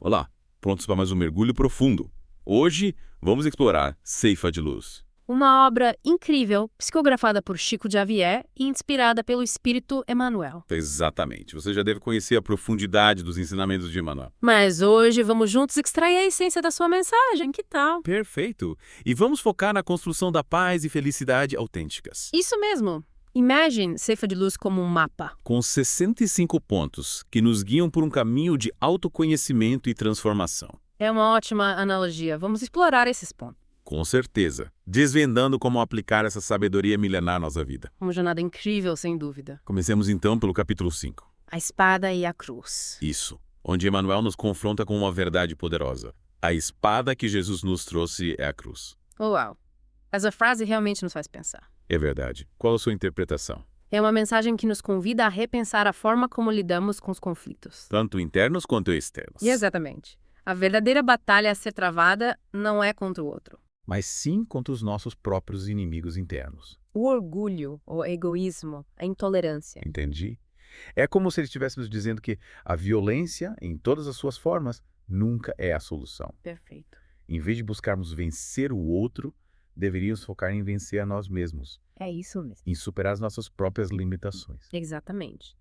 Olá, prontos para mais um mergulho profundo. Hoje vamos explorar Ceifa de Luz. Uma obra incrível, psicografada por Chico Xavier e inspirada pelo espírito Emmanuel. Exatamente, você já deve conhecer a profundidade dos ensinamentos de Emmanuel. Mas hoje vamos juntos extrair a essência da sua mensagem, que tal? Perfeito! E vamos focar na construção da paz e felicidade autênticas. Isso mesmo! Imagine Ceifa de Luz como um mapa. Com 65 pontos que nos guiam por um caminho de autoconhecimento e transformação. É uma ótima analogia. Vamos explorar esses pontos. Com certeza, desvendando como aplicar essa sabedoria milenar à nossa vida. Uma jornada incrível, sem dúvida. Comecemos então pelo capítulo 5. A espada e a cruz. Isso, onde Emmanuel nos confronta com uma verdade poderosa. A espada que Jesus nos trouxe é a cruz. Uau! Essa frase realmente nos faz pensar. É verdade. Qual a sua interpretação? É uma mensagem que nos convida a repensar a forma como lidamos com os conflitos. Tanto internos quanto externos. Exatamente. A verdadeira batalha a ser travada não é contra o outro. Mas sim contra os nossos próprios inimigos internos. O orgulho, o egoísmo, a intolerância. Entendi? É como se ele estivesse nos dizendo que a violência, em todas as suas formas, nunca é a solução. Perfeito. Em vez de buscarmos vencer o outro, deveríamos focar em vencer a nós mesmos, É isso mesmo. em superar as nossas próprias limitações. Exatamente.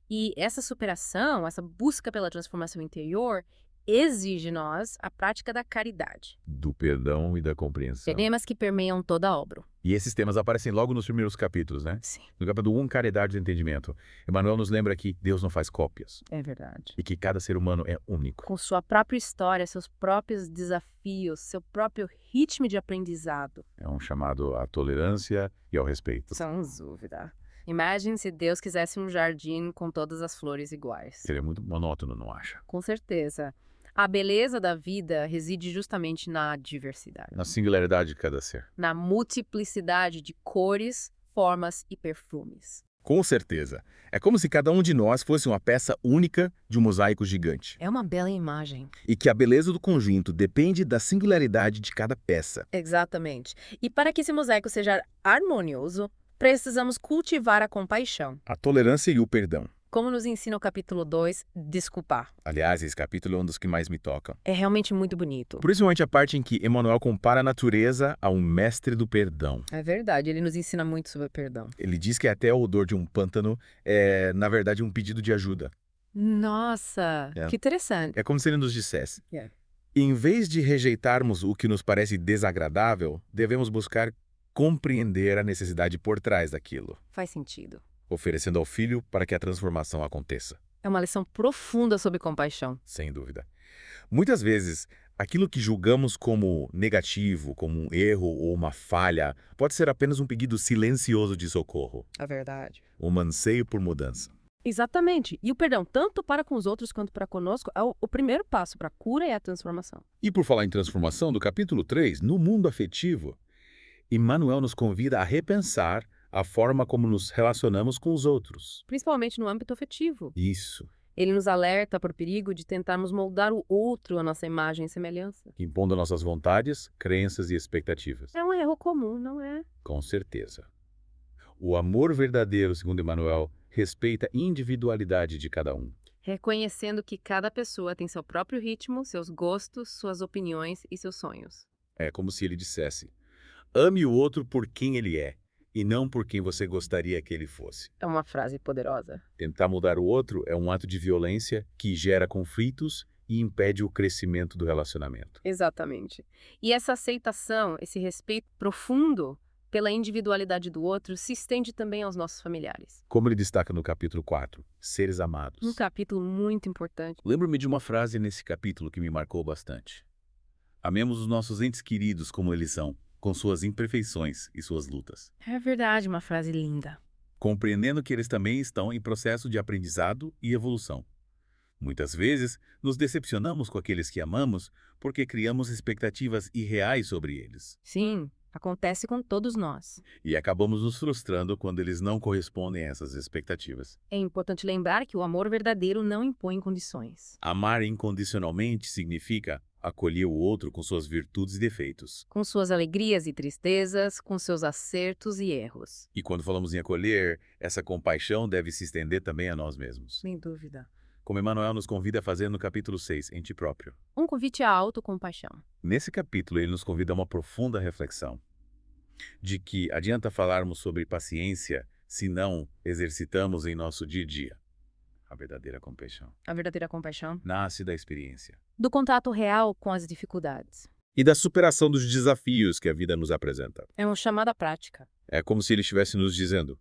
E essa superação, essa busca pela transformação interior, exige de nós a prática da caridade. Do perdão e da compreensão. Temas que permeiam toda a obra. E esses temas aparecem logo nos primeiros capítulos, né? Sim, No capítulo 1, caridade e entendimento. Emmanuel nos lembra que Deus não faz cópias é verdade. e que cada ser humano é único. Com sua própria história, seus próprios desafios, seu próprio ritmo de aprendizado. É um chamado à tolerância e ao respeito. Sans dúvida. Imagine se Deus quisesse um jardim com todas as flores iguais. Seria muito monótono, não acha? Com certeza. A beleza da vida reside justamente na diversidade, Na singularidade de cada ser. na multiplicidade de cores, formas e perfumes. Com certeza. É como se cada um de nós fosse uma peça única de um mosaico gigante. É uma bela imagem. E que a beleza do conjunto depende da singularidade de cada peça. Exatamente. E para que esse mosaico seja harmonioso, precisamos cultivar a compaixão. A tolerância e o perdão. Como nos ensina o capítulo 2, desculpar. Aliás, esse capítulo é um dos que mais me tocam. É realmente muito bonito. Principalmente a parte em que Emmanuel compara a natureza a um mestre do perdão. É verdade, ele nos ensina muito sobre perdão. Ele diz que até o odor de um pântano é, na verdade, um pedido de ajuda. Nossa, É. que interessante. É como se ele nos dissesse. É. Em vez de rejeitarmos o que nos parece desagradável, devemos buscar compreender a necessidade por trás daquilo, Faz sentido. oferecendo ao filho para que a transformação aconteça. É uma lição profunda sobre compaixão. Sem dúvida. Muitas vezes, aquilo que julgamos como negativo, como um erro ou uma falha, pode ser apenas um pedido silencioso de socorro, É verdade. um anseio por mudança. Exatamente. E o perdão, tanto para com os outros quanto para conosco, é o primeiro passo para a cura e a transformação. E por falar em transformação, do capítulo 3, no mundo afetivo, Emmanuel nos convida a repensar a forma como nos relacionamos com os outros. Principalmente no âmbito afetivo. Isso, Ele nos alerta para o perigo de tentarmos moldar o outro à nossa imagem e semelhança. impondo nossas vontades, crenças e expectativas. É um erro comum, não é? Com certeza. O amor verdadeiro, segundo Emmanuel, respeita a individualidade de cada um. Reconhecendo que cada pessoa tem seu próprio ritmo, seus gostos, suas opiniões e seus sonhos. É como se ele dissesse: ame o outro por quem ele é, e não por quem você gostaria que ele fosse. É uma frase poderosa. Tentar mudar o outro é um ato de violência que gera conflitos e impede o crescimento do relacionamento. Exatamente. E essa aceitação, esse respeito profundo pela individualidade do outro se estende também aos nossos familiares. Como ele destaca no capítulo 4, seres amados. Um capítulo muito importante. Lembro-me de uma frase nesse capítulo que me marcou bastante. Amemos os nossos entes queridos como eles são, com suas imperfeições e suas lutas, É verdade, uma frase linda. compreendendo que eles também estão em processo de aprendizado e evolução. Muitas vezes, nos decepcionamos com aqueles que amamos porque criamos expectativas irreais sobre eles. Sim, acontece com todos nós. E acabamos nos frustrando quando eles não correspondem a essas expectativas. É importante lembrar que o amor verdadeiro não impõe condições. Amar incondicionalmente significa acolher o outro com suas virtudes e defeitos. Com suas alegrias e tristezas, com seus acertos e erros. E quando falamos em acolher, essa compaixão deve se estender também a nós mesmos. Sem dúvida. como Emmanuel nos convida a fazer no capítulo 6, em ti próprio. Um convite à autocompaixão. Nesse capítulo, ele nos convida a uma profunda reflexão de que adianta falarmos sobre paciência se não exercitamos em nosso dia a dia. A verdadeira compaixão A verdadeira compaixão. nasce da experiência Do contato real com as dificuldades. e da superação dos desafios que a vida nos apresenta. É um chamado à prática. É como se ele estivesse nos dizendo: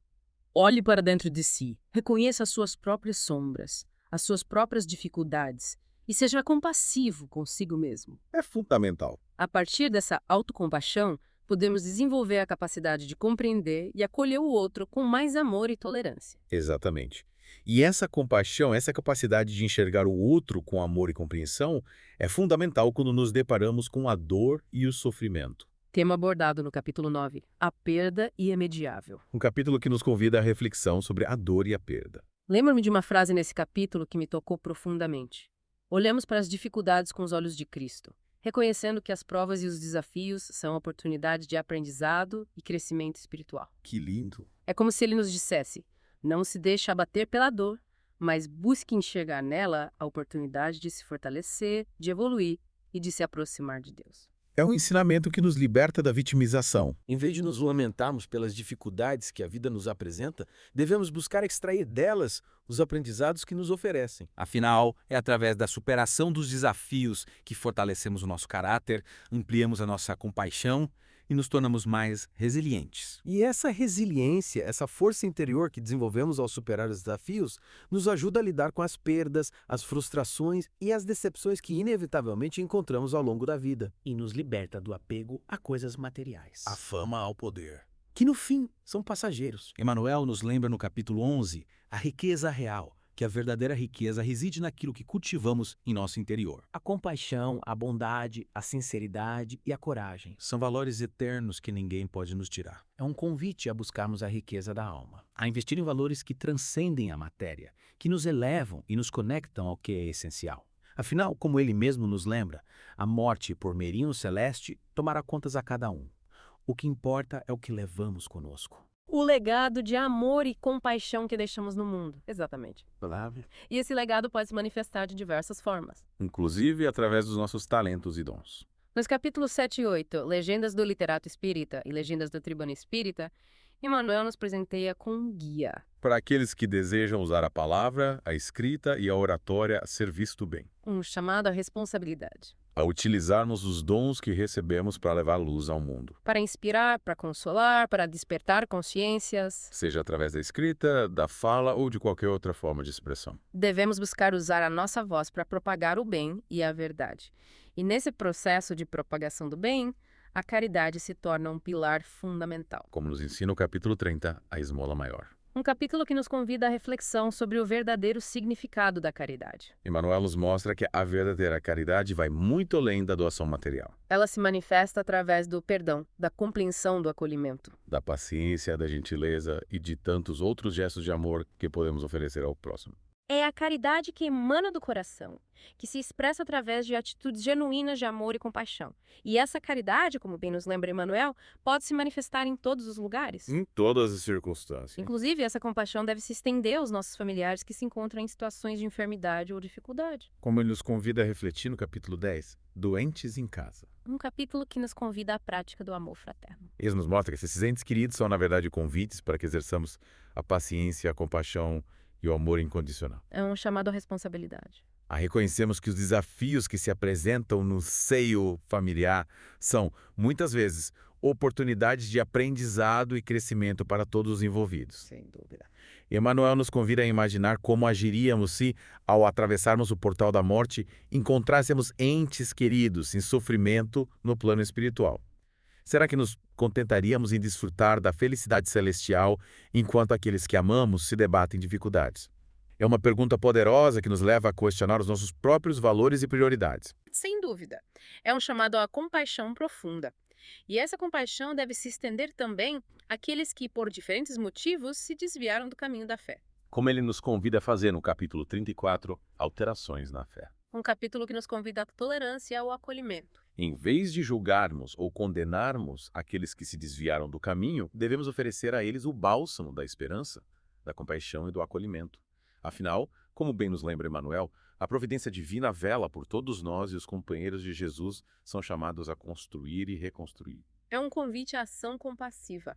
Olhe para dentro de si, reconheça as suas próprias sombras, as suas próprias dificuldades e seja compassivo consigo mesmo. é fundamental. A partir dessa autocompaixão, podemos desenvolver a capacidade de compreender e acolher o outro com mais amor e tolerância. Exatamente. E essa compaixão, essa capacidade de enxergar o outro com amor e compreensão é fundamental quando nos deparamos com a dor e o sofrimento. Tema abordado no capítulo 9, a perda irremediável. Um capítulo que nos convida à reflexão sobre a dor e a perda. Lembro-me de uma frase nesse capítulo que me tocou profundamente. Olhamos para as dificuldades com os olhos de Cristo, reconhecendo que as provas e os desafios são oportunidades de aprendizado e crescimento espiritual. Que lindo! É como se ele nos dissesse: não se deixe abater pela dor, mas busque enxergar nela a oportunidade de se fortalecer, de evoluir e de se aproximar de Deus. É um ensinamento que nos liberta da vitimização. Em vez de nos lamentarmos pelas dificuldades que a vida nos apresenta, devemos buscar extrair delas os aprendizados que nos oferecem. Afinal, é através da superação dos desafios que fortalecemos o nosso caráter, ampliamos a nossa compaixão e nos tornamos mais resilientes. E essa resiliência, essa força interior que desenvolvemos ao superar os desafios, nos ajuda a lidar com as perdas, as frustrações e as decepções que inevitavelmente encontramos ao longo da vida. E nos liberta do apego a coisas materiais. A fama ao poder, que no fim são passageiros. Emmanuel nos lembra no capítulo 11 a riqueza real, que a verdadeira riqueza reside naquilo que cultivamos em nosso interior. A compaixão, a bondade, a sinceridade e a coragem. São valores eternos que ninguém pode nos tirar. É um convite a buscarmos a riqueza da alma, a investir em valores que transcendem a matéria, que nos elevam e nos conectam ao que é essencial. Afinal, como ele mesmo nos lembra, a morte por meirinho celeste tomará contas a cada um. O que importa é o que levamos conosco. O legado de amor e compaixão que deixamos no mundo. Exatamente. E esse legado pode se manifestar de diversas formas. Inclusive através dos nossos talentos e dons. Nos capítulos 7 e 8, Legendas do Literato Espírita e Legendas do Tribuna Espírita, Emmanuel nos presenteia com um guia. Para aqueles que desejam usar a palavra, a escrita e a oratória a serviço do bem. Um chamado à responsabilidade. A utilizarmos os dons que recebemos para levar luz ao mundo. Para inspirar, para consolar, para despertar consciências. Seja através da escrita, da fala ou de qualquer outra forma de expressão. Devemos buscar usar a nossa voz para propagar o bem e a verdade. E nesse processo de propagação do bem, a caridade se torna um pilar fundamental. Como nos ensina o capítulo 30, a esmola maior. Um capítulo que nos convida à reflexão sobre o verdadeiro significado da caridade. Emmanuel nos mostra que a verdadeira caridade vai muito além da doação material. Ela se manifesta através do perdão, da compreensão, do acolhimento. Da paciência, da gentileza e de tantos outros gestos de amor que podemos oferecer ao próximo. É a caridade que emana do coração, que se expressa através de atitudes genuínas de amor e compaixão. E essa caridade, como bem nos lembra Emmanuel, pode se manifestar em todos os lugares. Em todas as circunstâncias. Inclusive, essa compaixão deve se estender aos nossos familiares que se encontram em situações de enfermidade ou dificuldade. Como ele nos convida a refletir no capítulo 10, doentes em casa. Um capítulo que nos convida à prática do amor fraterno. Ele nos mostra que esses entes queridos são, na verdade, convites para que exerçamos a paciência, a compaixão e o amor incondicional. É um chamado à responsabilidade. Reconhecemos que os desafios que se apresentam no seio familiar são, muitas vezes, oportunidades de aprendizado e crescimento para todos os envolvidos. Sem dúvida. Emmanuel nos convida a imaginar como agiríamos se, ao atravessarmos o portal da morte, encontrássemos entes queridos em sofrimento no plano espiritual. Será que nos contentaríamos em desfrutar da felicidade celestial enquanto aqueles que amamos se debatem em dificuldades? É uma pergunta poderosa que nos leva a questionar os nossos próprios valores e prioridades. Sem dúvida. É um chamado à compaixão profunda. E essa compaixão deve se estender também àqueles que, por diferentes motivos, se desviaram do caminho da fé. Como ele nos convida a fazer no capítulo 34, alterações na fé. Um capítulo que nos convida à tolerância e ao acolhimento. Em vez de julgarmos ou condenarmos aqueles que se desviaram do caminho, devemos oferecer a eles o bálsamo da esperança, da compaixão e do acolhimento. Afinal, Como bem nos lembra Emmanuel, a providência divina vela por todos nós e os companheiros de Jesus são chamados a construir e reconstruir. É um convite à ação compassiva,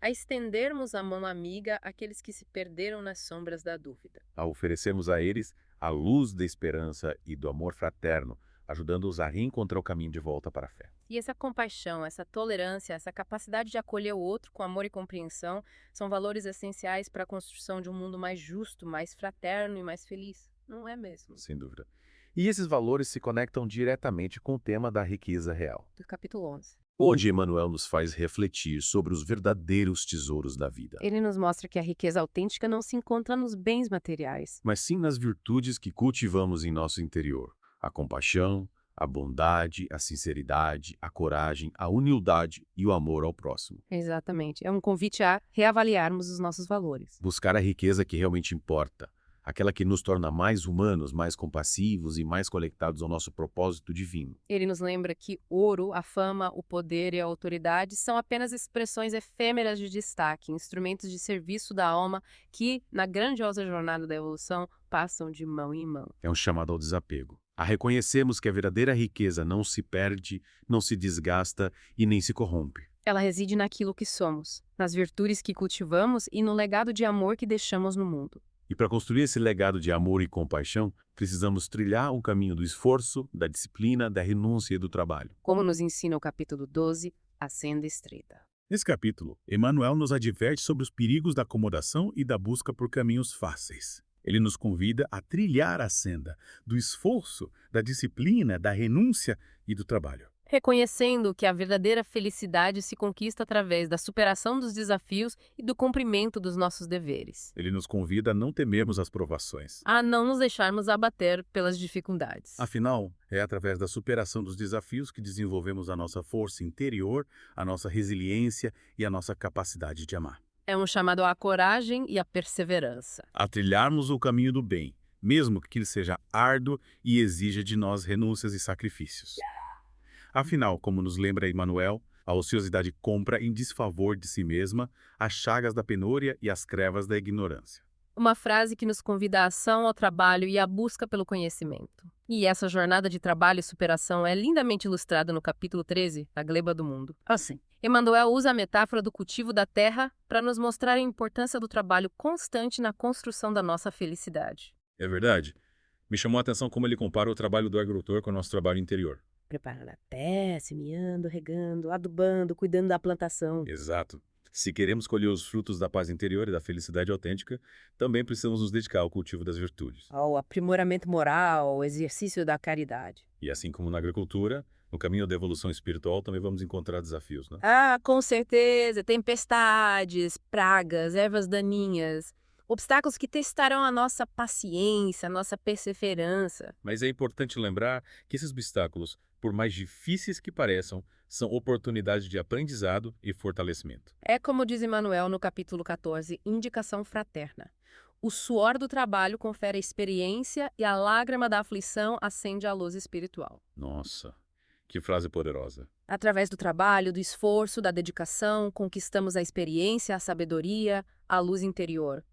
a estendermos a mão amiga àqueles que se perderam nas sombras da dúvida. A oferecermos a eles a luz da esperança e do amor fraterno, ajudando-os a reencontrar o caminho de volta para a fé. E essa compaixão, essa tolerância, essa capacidade de acolher o outro com amor e compreensão são valores essenciais para a construção de um mundo mais justo, mais fraterno e mais feliz. Não é mesmo? Sem dúvida. E esses valores se conectam diretamente com o tema da riqueza real. Do capítulo 11. Hoje, Emmanuel nos faz refletir sobre os verdadeiros tesouros da vida, Ele nos mostra que a riqueza autêntica não se encontra nos bens materiais. mas sim nas virtudes que cultivamos em nosso interior. A compaixão, a bondade, a sinceridade, a coragem, a humildade e o amor ao próximo. Exatamente. É um convite a reavaliarmos os nossos valores. Buscar a riqueza que realmente importa, aquela que nos torna mais humanos, mais compassivos e mais conectados ao nosso propósito divino. Ele nos lembra que ouro, a fama, o poder e a autoridade são apenas expressões efêmeras de destaque, instrumentos de serviço da alma que, na grandiosa jornada da evolução, passam de mão em mão. É um chamado ao desapego, a reconhecermos que a verdadeira riqueza não se perde, não se desgasta e nem se corrompe. Ela reside naquilo que somos, nas virtudes que cultivamos e no legado de amor que deixamos no mundo. E para construir esse legado de amor e compaixão, precisamos trilhar o caminho do esforço, da disciplina, da renúncia e do trabalho. Como nos ensina o capítulo 12, a senda estreita. Nesse capítulo, Emmanuel nos adverte sobre os perigos da acomodação e da busca por caminhos fáceis. Ele nos convida a trilhar a senda do esforço, da disciplina, da renúncia e do trabalho. Reconhecendo que a verdadeira felicidade se conquista através da superação dos desafios e do cumprimento dos nossos deveres. Ele nos convida a não temermos as provações. A não nos deixarmos abater pelas dificuldades. Afinal, é através da superação dos desafios que desenvolvemos a nossa força interior, a nossa resiliência e a nossa capacidade de amar. É um chamado à coragem e à perseverança. A trilharmos o caminho do bem, mesmo que ele seja árduo e exija de nós renúncias e sacrifícios. Afinal, como nos lembra Emmanuel, a ociosidade compra em desfavor de si mesma as chagas da penúria e as crevas da ignorância. Uma frase que nos convida à ação, ao trabalho e à busca pelo conhecimento. E essa jornada de trabalho e superação é lindamente ilustrada no capítulo 13, A Gleba do Mundo. Assim, Emmanuel usa a metáfora do cultivo da terra para nos mostrar a importância do trabalho constante na construção da nossa felicidade. É verdade. Me chamou a atenção como ele compara o trabalho do agricultor com o nosso trabalho interior. Preparando a terra, semeando, regando, adubando, cuidando da plantação. Exato. Se queremos colher os frutos da paz interior e da felicidade autêntica, também precisamos nos dedicar ao cultivo das virtudes. Ao aprimoramento moral, ao exercício da caridade. E assim como na agricultura, no caminho da evolução espiritual também vamos encontrar desafios, né? Ah, com certeza. Tempestades, pragas, ervas daninhas. Obstáculos que testarão a nossa paciência, a nossa perseverança. Mas é importante lembrar que esses obstáculos, por mais difíceis que pareçam, são oportunidades de aprendizado e fortalecimento. É como diz Emmanuel no capítulo 14, Indicação Fraterna. O suor do trabalho confere a experiência e a lágrima da aflição acende a luz espiritual. Nossa, que frase poderosa. Através do trabalho, do esforço, da dedicação, conquistamos a experiência, a sabedoria, a luz interior.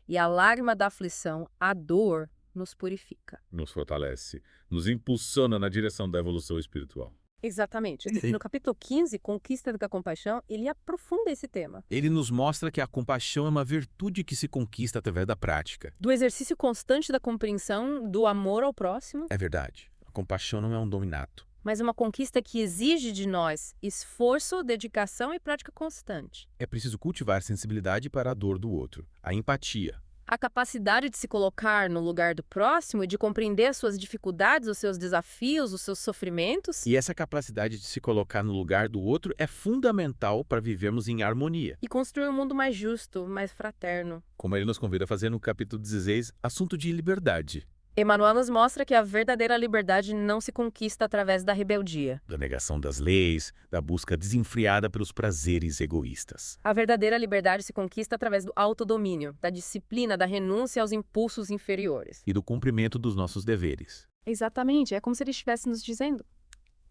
E a lágrima da aflição, a dor, nos purifica. Nos fortalece, nos impulsiona na direção da evolução espiritual. Exatamente. Sim. No capítulo 15, Conquista da Compaixão, ele aprofunda esse tema. Ele nos mostra que a compaixão é uma virtude que se conquista através da prática. Do exercício constante da compreensão, do amor ao próximo, É verdade, a compaixão não é um dom inato. mas uma conquista que exige de nós esforço, dedicação e prática constante. É preciso cultivar sensibilidade para a dor do outro, a empatia. A capacidade de se colocar no lugar do próximo e de compreender as suas dificuldades, os seus desafios, os seus sofrimentos. E essa capacidade de se colocar no lugar do outro é fundamental para vivermos em harmonia. E construir um mundo mais justo, mais fraterno. Como ele nos convida a fazer no capítulo 16, assunto de liberdade. Emmanuel nos mostra que a verdadeira liberdade não se conquista através da rebeldia. Da negação das leis, da busca desenfreada pelos prazeres egoístas. A verdadeira liberdade se conquista através do autodomínio, da disciplina, da renúncia aos impulsos inferiores. E do cumprimento dos nossos deveres. Exatamente, é como se ele estivesse nos dizendo: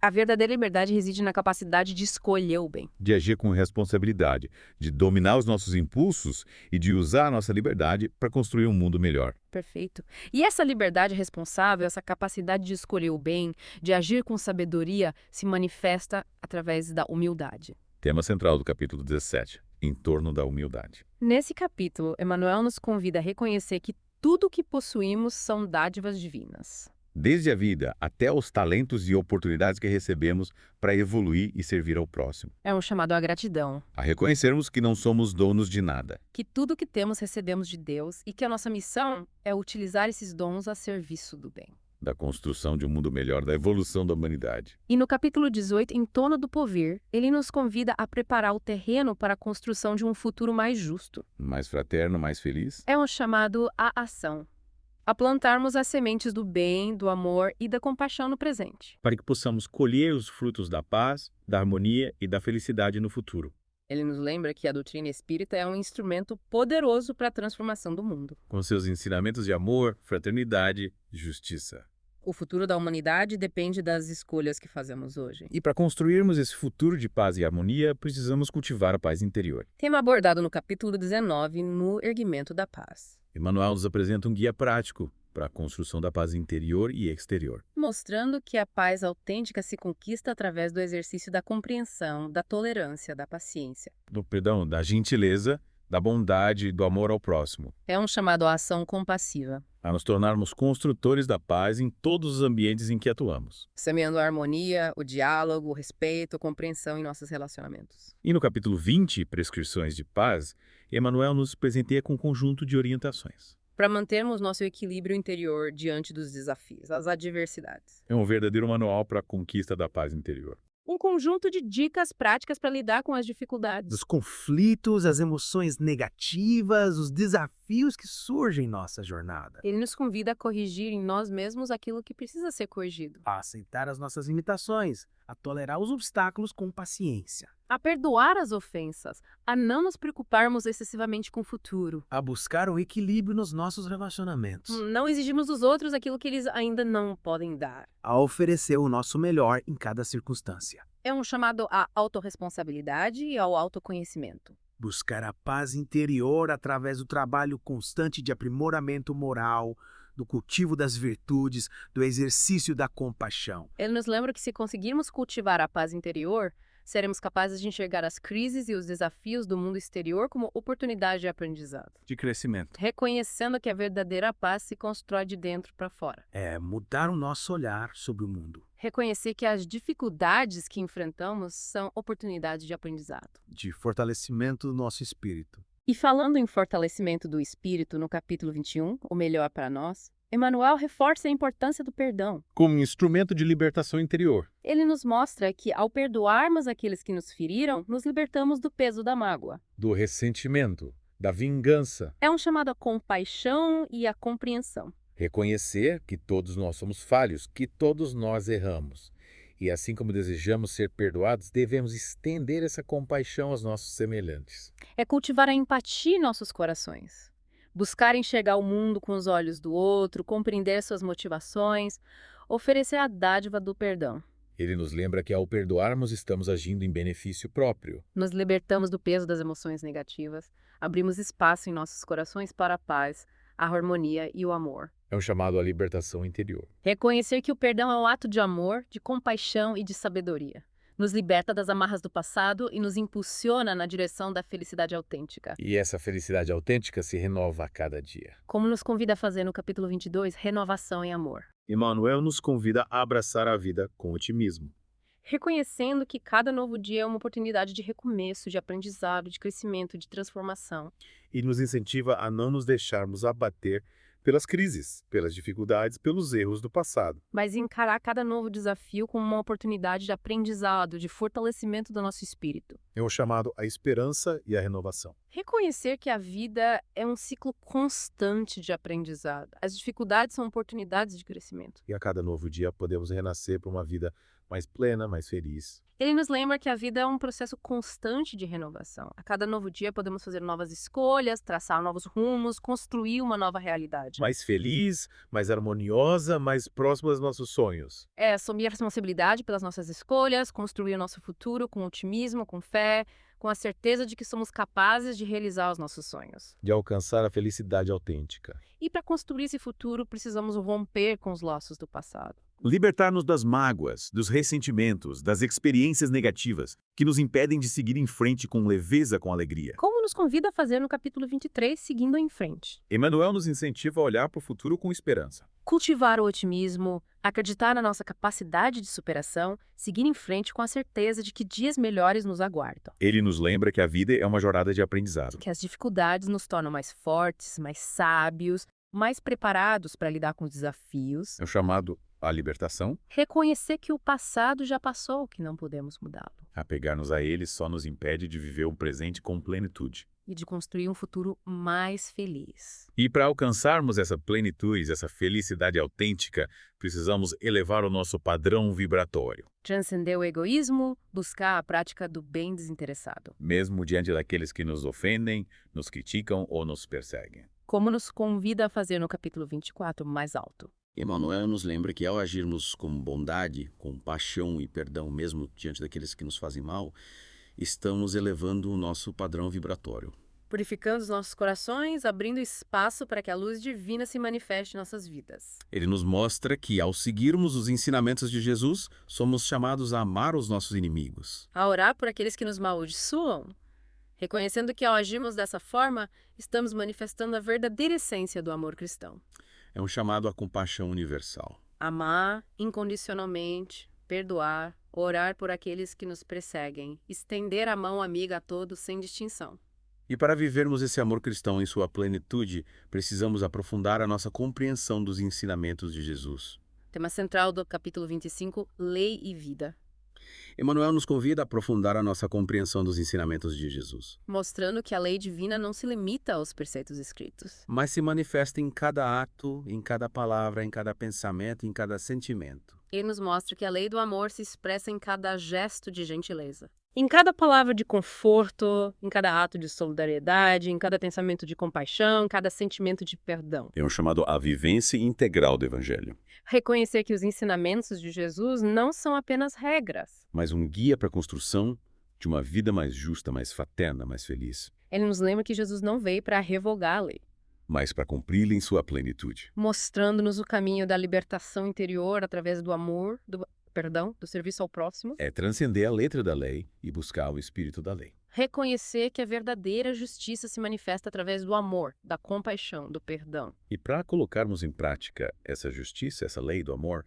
A verdadeira liberdade reside na capacidade de escolher o bem. De agir com responsabilidade, de dominar os nossos impulsos e de usar a nossa liberdade para construir um mundo melhor. Perfeito. E essa liberdade responsável, essa capacidade de escolher o bem, de agir com sabedoria, se manifesta através da humildade. Tema central do capítulo 17, em torno da humildade. Nesse capítulo, Emmanuel nos convida a reconhecer que tudo o que possuímos são dádivas divinas. Desde a vida até os talentos e oportunidades que recebemos para evoluir e servir ao próximo. É um chamado à gratidão. A reconhecermos que não somos donos de nada. Que tudo o que temos recebemos de Deus e que a nossa missão é utilizar esses dons a serviço do bem. Da construção de um mundo melhor, da evolução da humanidade. E no capítulo 18, em torno do porvir, ele nos convida a preparar o terreno para a construção de um futuro mais justo. Mais fraterno, mais feliz. É um chamado à ação. A plantarmos as sementes do bem, do amor e da compaixão no presente. Para que possamos colher os frutos da paz, da harmonia e da felicidade no futuro. Ele nos lembra que a doutrina espírita é um instrumento poderoso para a transformação do mundo. Com seus ensinamentos de amor, fraternidade e justiça. O futuro da humanidade depende das escolhas que fazemos hoje. E para construirmos esse futuro de paz e harmonia, precisamos cultivar a paz interior. Tema abordado no capítulo 19, no Erguimento da Paz. Emmanuel nos apresenta um guia prático para a construção da paz interior e exterior. Mostrando que a paz autêntica se conquista através do exercício da compreensão, da tolerância, da paciência. Da gentileza, da bondade e do amor ao próximo. É um chamado à ação compassiva. A nos tornarmos construtores da paz em todos os ambientes em que atuamos. Semeando a harmonia, o diálogo, o respeito, a compreensão em nossos relacionamentos. E no capítulo 20, Prescrições de Paz, Emmanuel nos presenteia com um conjunto de orientações. Para mantermos nosso equilíbrio interior diante dos desafios, as adversidades. É um verdadeiro manual para a conquista da paz interior. Um conjunto de dicas práticas para lidar com as dificuldades. Dos conflitos, as emoções negativas, os desafios que surgem em nossa jornada. Ele nos convida a corrigir em nós mesmos aquilo que precisa ser corrigido. A aceitar as nossas limitações, a tolerar os obstáculos com paciência. A perdoar as ofensas, a não nos preocuparmos excessivamente com o futuro. A buscar o equilíbrio nos nossos relacionamentos. Não exigimos dos outros aquilo que eles ainda não podem dar. A oferecer o nosso melhor em cada circunstância. É um chamado à autorresponsabilidade e ao autoconhecimento. Buscar a paz interior através do trabalho constante de aprimoramento moral, do cultivo das virtudes, do exercício da compaixão. Ele nos lembra que se conseguirmos cultivar a paz interior, seremos capazes de enxergar as crises e os desafios do mundo exterior como oportunidade de aprendizado. De crescimento. Reconhecendo que a verdadeira paz se constrói de dentro para fora. É mudar o nosso olhar sobre o mundo. Reconhecer que as dificuldades que enfrentamos são oportunidades de aprendizado. De fortalecimento do nosso espírito. E falando em fortalecimento do espírito, no capítulo 21, o melhor para nós, Emmanuel reforça a importância do perdão. Como instrumento de libertação interior. Ele nos mostra que, ao perdoarmos aqueles que nos feriram, nos libertamos do peso da mágoa. Do ressentimento, da vingança. É um chamado à compaixão e à compreensão. Reconhecer que todos nós somos falhos, que todos nós erramos. E assim como desejamos ser perdoados, devemos estender essa compaixão aos nossos semelhantes. É cultivar a empatia em nossos corações. Buscar enxergar o mundo com os olhos do outro, compreender suas motivações, oferecer a dádiva do perdão. Ele nos lembra que ao perdoarmos estamos agindo em benefício próprio. Nos libertamos do peso das emoções negativas, abrimos espaço em nossos corações para a paz, a harmonia e o amor. É um chamado à libertação interior. Reconhecer que o perdão é um ato de amor, de compaixão e de sabedoria. Nos liberta das amarras do passado e nos impulsiona na direção da felicidade autêntica. E essa felicidade autêntica se renova a cada dia. Como nos convida a fazer no capítulo 22, renovação em amor. Emmanuel nos convida a abraçar a vida com otimismo. Reconhecendo que cada novo dia é uma oportunidade de recomeço, de aprendizado, de crescimento, de transformação. E nos incentiva a não nos deixarmos abater pelas crises, pelas dificuldades, pelos erros do passado. Mas encarar cada novo desafio como uma oportunidade de aprendizado, de fortalecimento do nosso espírito. É o chamado à esperança e à renovação. Reconhecer que a vida é um ciclo constante de aprendizado. As dificuldades são oportunidades de crescimento. E a cada novo dia podemos renascer para uma vida mais plena, mais feliz. Ele nos lembra que a vida é um processo constante de renovação. A cada novo dia podemos fazer novas escolhas, traçar novos rumos, construir uma nova realidade. Mais feliz, mais harmoniosa, mais próxima dos nossos sonhos. É assumir a responsabilidade pelas nossas escolhas, construir o nosso futuro com otimismo, com fé, com a certeza de que somos capazes de realizar os nossos sonhos. De alcançar a felicidade autêntica. E para construir esse futuro, precisamos romper com os laços do passado. Libertar-nos das mágoas, dos ressentimentos, das experiências negativas que nos impedem de seguir em frente com leveza, com alegria. Como nos convida a fazer no capítulo 23, seguindo em frente. Emmanuel nos incentiva a olhar para o futuro com esperança. Cultivar o otimismo, acreditar na nossa capacidade de superação, seguir em frente com a certeza de que dias melhores nos aguardam. Ele nos lembra que a vida é uma jornada de aprendizado. Que as dificuldades nos tornam mais fortes, mais sábios, mais preparados para lidar com os desafios. É o chamado à libertação. Reconhecer que o passado já passou, que não podemos mudá-lo. Apegar-nos a ele só nos impede de viver o presente com plenitude. E de construir um futuro mais feliz. E para alcançarmos essa plenitude, essa felicidade autêntica, precisamos elevar o nosso padrão vibratório. Transcender o egoísmo, buscar a prática do bem desinteressado. Mesmo diante daqueles que nos ofendem, nos criticam ou nos perseguem. Como nos convida a fazer no capítulo 24, mais alto. Emmanuel nos lembra que ao agirmos com bondade, com paixão e perdão mesmo diante daqueles que nos fazem mal, estamos elevando o nosso padrão vibratório. Purificando os nossos corações, abrindo espaço para que a luz divina se manifeste em nossas vidas. Ele nos mostra que ao seguirmos os ensinamentos de Jesus, somos chamados a amar os nossos inimigos. A orar por aqueles que nos amaldiçoam, reconhecendo que ao agirmos dessa forma, estamos manifestando a verdadeira essência do amor cristão. É um chamado à compaixão universal. Amar incondicionalmente, perdoar, orar por aqueles que nos perseguem, estender a mão amiga a todos sem distinção. E para vivermos esse amor cristão em sua plenitude, precisamos aprofundar a nossa compreensão dos ensinamentos de Jesus. Tema central do capítulo 25, Lei e Vida. Emmanuel nos convida a aprofundar a nossa compreensão dos ensinamentos de Jesus. Mostrando que a lei divina não se limita aos preceitos escritos. Mas se manifesta em cada ato, em cada palavra, em cada pensamento, em cada sentimento. Ele nos mostra que a lei do amor se expressa em cada gesto de gentileza. Em cada palavra de conforto, em cada ato de solidariedade, em cada pensamento de compaixão, em cada sentimento de perdão. É um chamado à vivência integral do Evangelho. Reconhecer que os ensinamentos de Jesus não são apenas regras. Mas um guia para a construção de uma vida mais justa, mais fraterna, mais feliz. Ele nos lembra que Jesus não veio para revogar a lei, Mas para cumpri-la em sua plenitude. mostrando-nos o caminho da libertação interior através do amor, do serviço ao próximo. É transcender a letra da lei e buscar o espírito da lei. Reconhecer que a verdadeira justiça se manifesta através do amor, da compaixão, do perdão. E para colocarmos em prática essa justiça, essa lei do amor,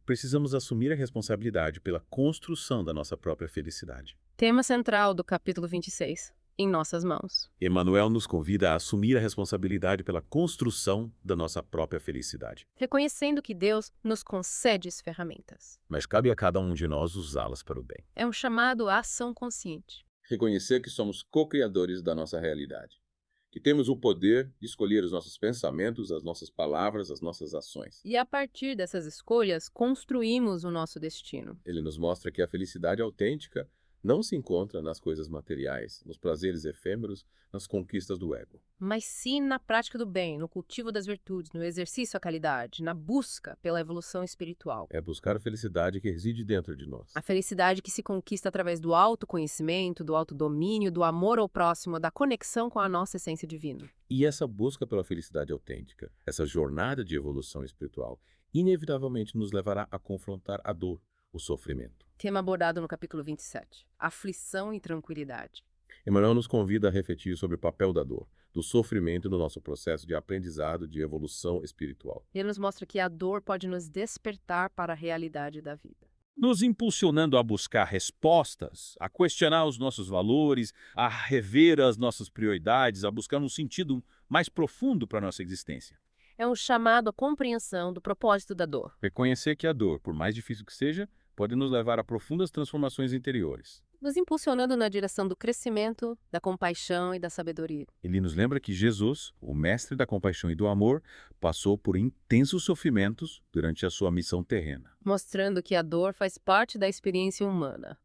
precisamos assumir a responsabilidade pela construção da nossa própria felicidade. Tema central do capítulo 26. Em nossas mãos. Emmanuel nos convida a assumir a responsabilidade pela construção da nossa própria felicidade. Reconhecendo que Deus nos concede as ferramentas. Mas cabe a cada um de nós usá-las para o bem. É um chamado à ação consciente. Reconhecer que somos co-criadores da nossa realidade. Que temos o poder de escolher os nossos pensamentos, as nossas palavras, as nossas ações. E a partir dessas escolhas, construímos o nosso destino. Ele nos mostra que a felicidade autêntica não se encontra nas coisas materiais, nos prazeres efêmeros, nas conquistas do ego. Mas sim na prática do bem, no cultivo das virtudes, no exercício à caridade, na busca pela evolução espiritual. É buscar a felicidade que reside dentro de nós. A felicidade que se conquista através do autoconhecimento, do autodomínio, do amor ao próximo, da conexão com a nossa essência divina. E essa busca pela felicidade autêntica, essa jornada de evolução espiritual, inevitavelmente nos levará a confrontar a dor, o sofrimento. Tema abordado no capítulo 27. Aflição e tranquilidade. Emmanuel nos convida a refletir sobre o papel da dor, do sofrimento no nosso processo de aprendizado, de evolução espiritual. Ele nos mostra que a dor pode nos despertar para a realidade da vida. Nos impulsionando a buscar respostas, a questionar os nossos valores, a rever as nossas prioridades, a buscar um sentido mais profundo para a nossa existência. É um chamado à compreensão do propósito da dor. Reconhecer que a dor, por mais difícil que seja, pode nos levar a profundas transformações interiores. nos impulsionando na direção do crescimento, da compaixão e da sabedoria. Ele nos lembra que Jesus, o mestre da compaixão e do amor, passou por intensos sofrimentos durante a sua missão terrena. Mostrando que a dor faz parte da experiência humana.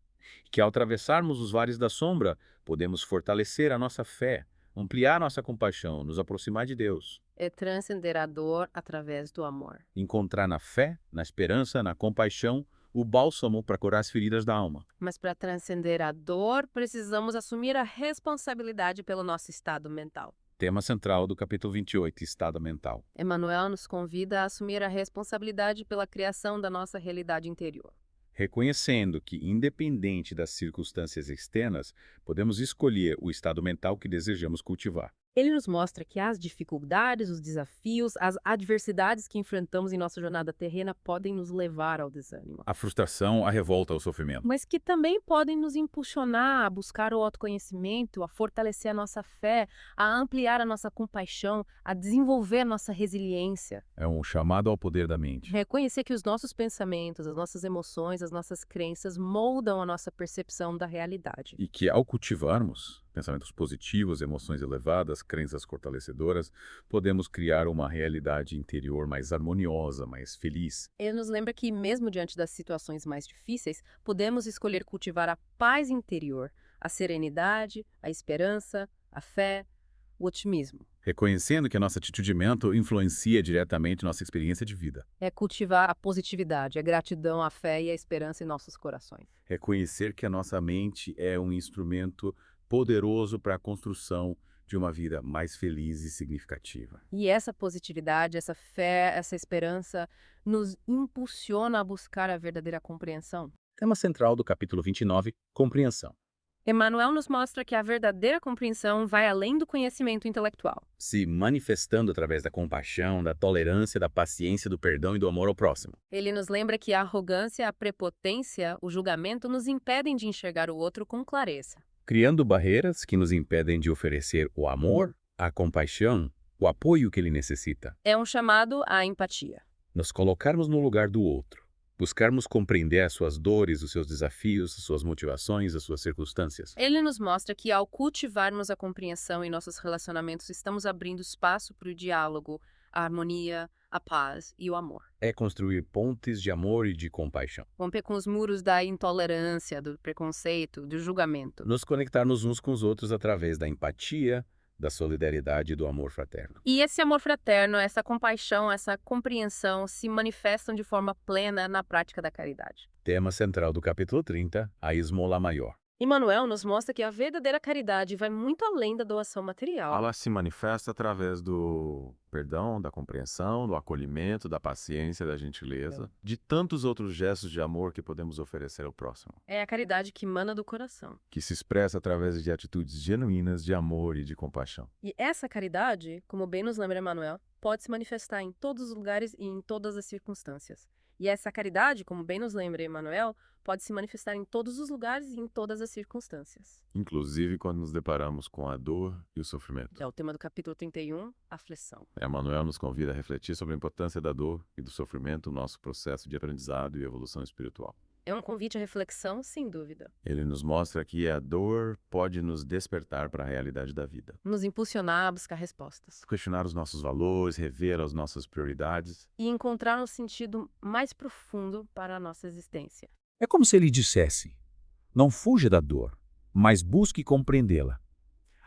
Que ao atravessarmos os vales da sombra, podemos fortalecer a nossa fé, ampliar nossa compaixão, nos aproximar de Deus. É transcender a dor através do amor. Encontrar na fé, na esperança, na compaixão, o bálsamo para curar as feridas da alma. Mas para transcender a dor, precisamos assumir a responsabilidade pelo nosso estado mental. Tema central do capítulo 28, Estado Mental. Emmanuel nos convida a assumir a responsabilidade pela criação da nossa realidade interior. Reconhecendo que, independente das circunstâncias externas, podemos escolher o estado mental que desejamos cultivar. Ele nos mostra que as dificuldades, os desafios, as adversidades que enfrentamos em nossa jornada terrena podem nos levar ao desânimo. A frustração, a revolta, o sofrimento. Mas que também podem nos impulsionar a buscar o autoconhecimento, a fortalecer a nossa fé, a ampliar a nossa compaixão, a desenvolver a nossa resiliência. É um chamado ao poder da mente. Reconhecer que os nossos pensamentos, as nossas emoções, as nossas crenças moldam a nossa percepção da realidade. E que ao cultivarmos pensamentos positivos, emoções elevadas, crenças fortalecedoras, podemos criar uma realidade interior mais harmoniosa, mais feliz. Ele nos lembra que, mesmo diante das situações mais difíceis, podemos escolher cultivar a paz interior, a serenidade, a esperança, a fé, o otimismo. Reconhecendo que a nossa atitude mental influencia diretamente nossa experiência de vida. É cultivar a positividade, a gratidão, a fé e a esperança em nossos corações. Reconhecer que a nossa mente é um instrumento poderoso para a construção de uma vida mais feliz e significativa. E essa positividade, essa fé, essa esperança nos impulsiona a buscar a verdadeira compreensão. Tema central do capítulo 29, compreensão. Emmanuel nos mostra que a verdadeira compreensão vai além do conhecimento intelectual. Se manifestando através da compaixão, da tolerância, da paciência, do perdão e do amor ao próximo. Ele nos lembra que a arrogância, a prepotência, o julgamento nos impedem de enxergar o outro com clareza. Criando barreiras que nos impedem de oferecer o amor, a compaixão, o apoio que ele necessita. É um chamado à empatia. Nos colocarmos no lugar do outro. Buscarmos compreender as suas dores, os seus desafios, as suas motivações, as suas circunstâncias. Ele nos mostra que, ao cultivarmos a compreensão em nossos relacionamentos, estamos abrindo espaço para o diálogo, a harmonia, a paz e o amor. É construir pontes de amor e de compaixão. Romper com os muros da intolerância, do preconceito, do julgamento. Nos conectarmos uns com os outros através da empatia, da solidariedade e do amor fraterno. E esse amor fraterno, essa compaixão, essa compreensão se manifestam de forma plena na prática da caridade. Tema central do capítulo 30, a esmola maior. Emmanuel nos mostra que a verdadeira caridade vai muito além da doação material. Ela se manifesta através do perdão, da compreensão, do acolhimento, da paciência, da gentileza, de tantos outros gestos de amor que podemos oferecer ao próximo. É a caridade que emana do coração. Que se expressa através de atitudes genuínas de amor e de compaixão. E essa caridade, como bem nos lembra Emmanuel, pode se manifestar em todos os lugares e em todas as circunstâncias. E essa caridade, como bem nos lembra Emmanuel, pode se manifestar em todos os lugares e em todas as circunstâncias. Inclusive quando nos deparamos com a dor e o sofrimento. É o tema do capítulo 31, aflição. Emmanuel nos convida a refletir sobre a importância da dor e do sofrimento no nosso processo de aprendizado e evolução espiritual. É um convite à reflexão, sem dúvida. Ele nos mostra que a dor pode nos despertar para a realidade da vida. Nos impulsionar a buscar respostas. Questionar os nossos valores, rever as nossas prioridades. E encontrar um sentido mais profundo para a nossa existência. É como se ele dissesse: não fuja da dor, mas busque compreendê-la,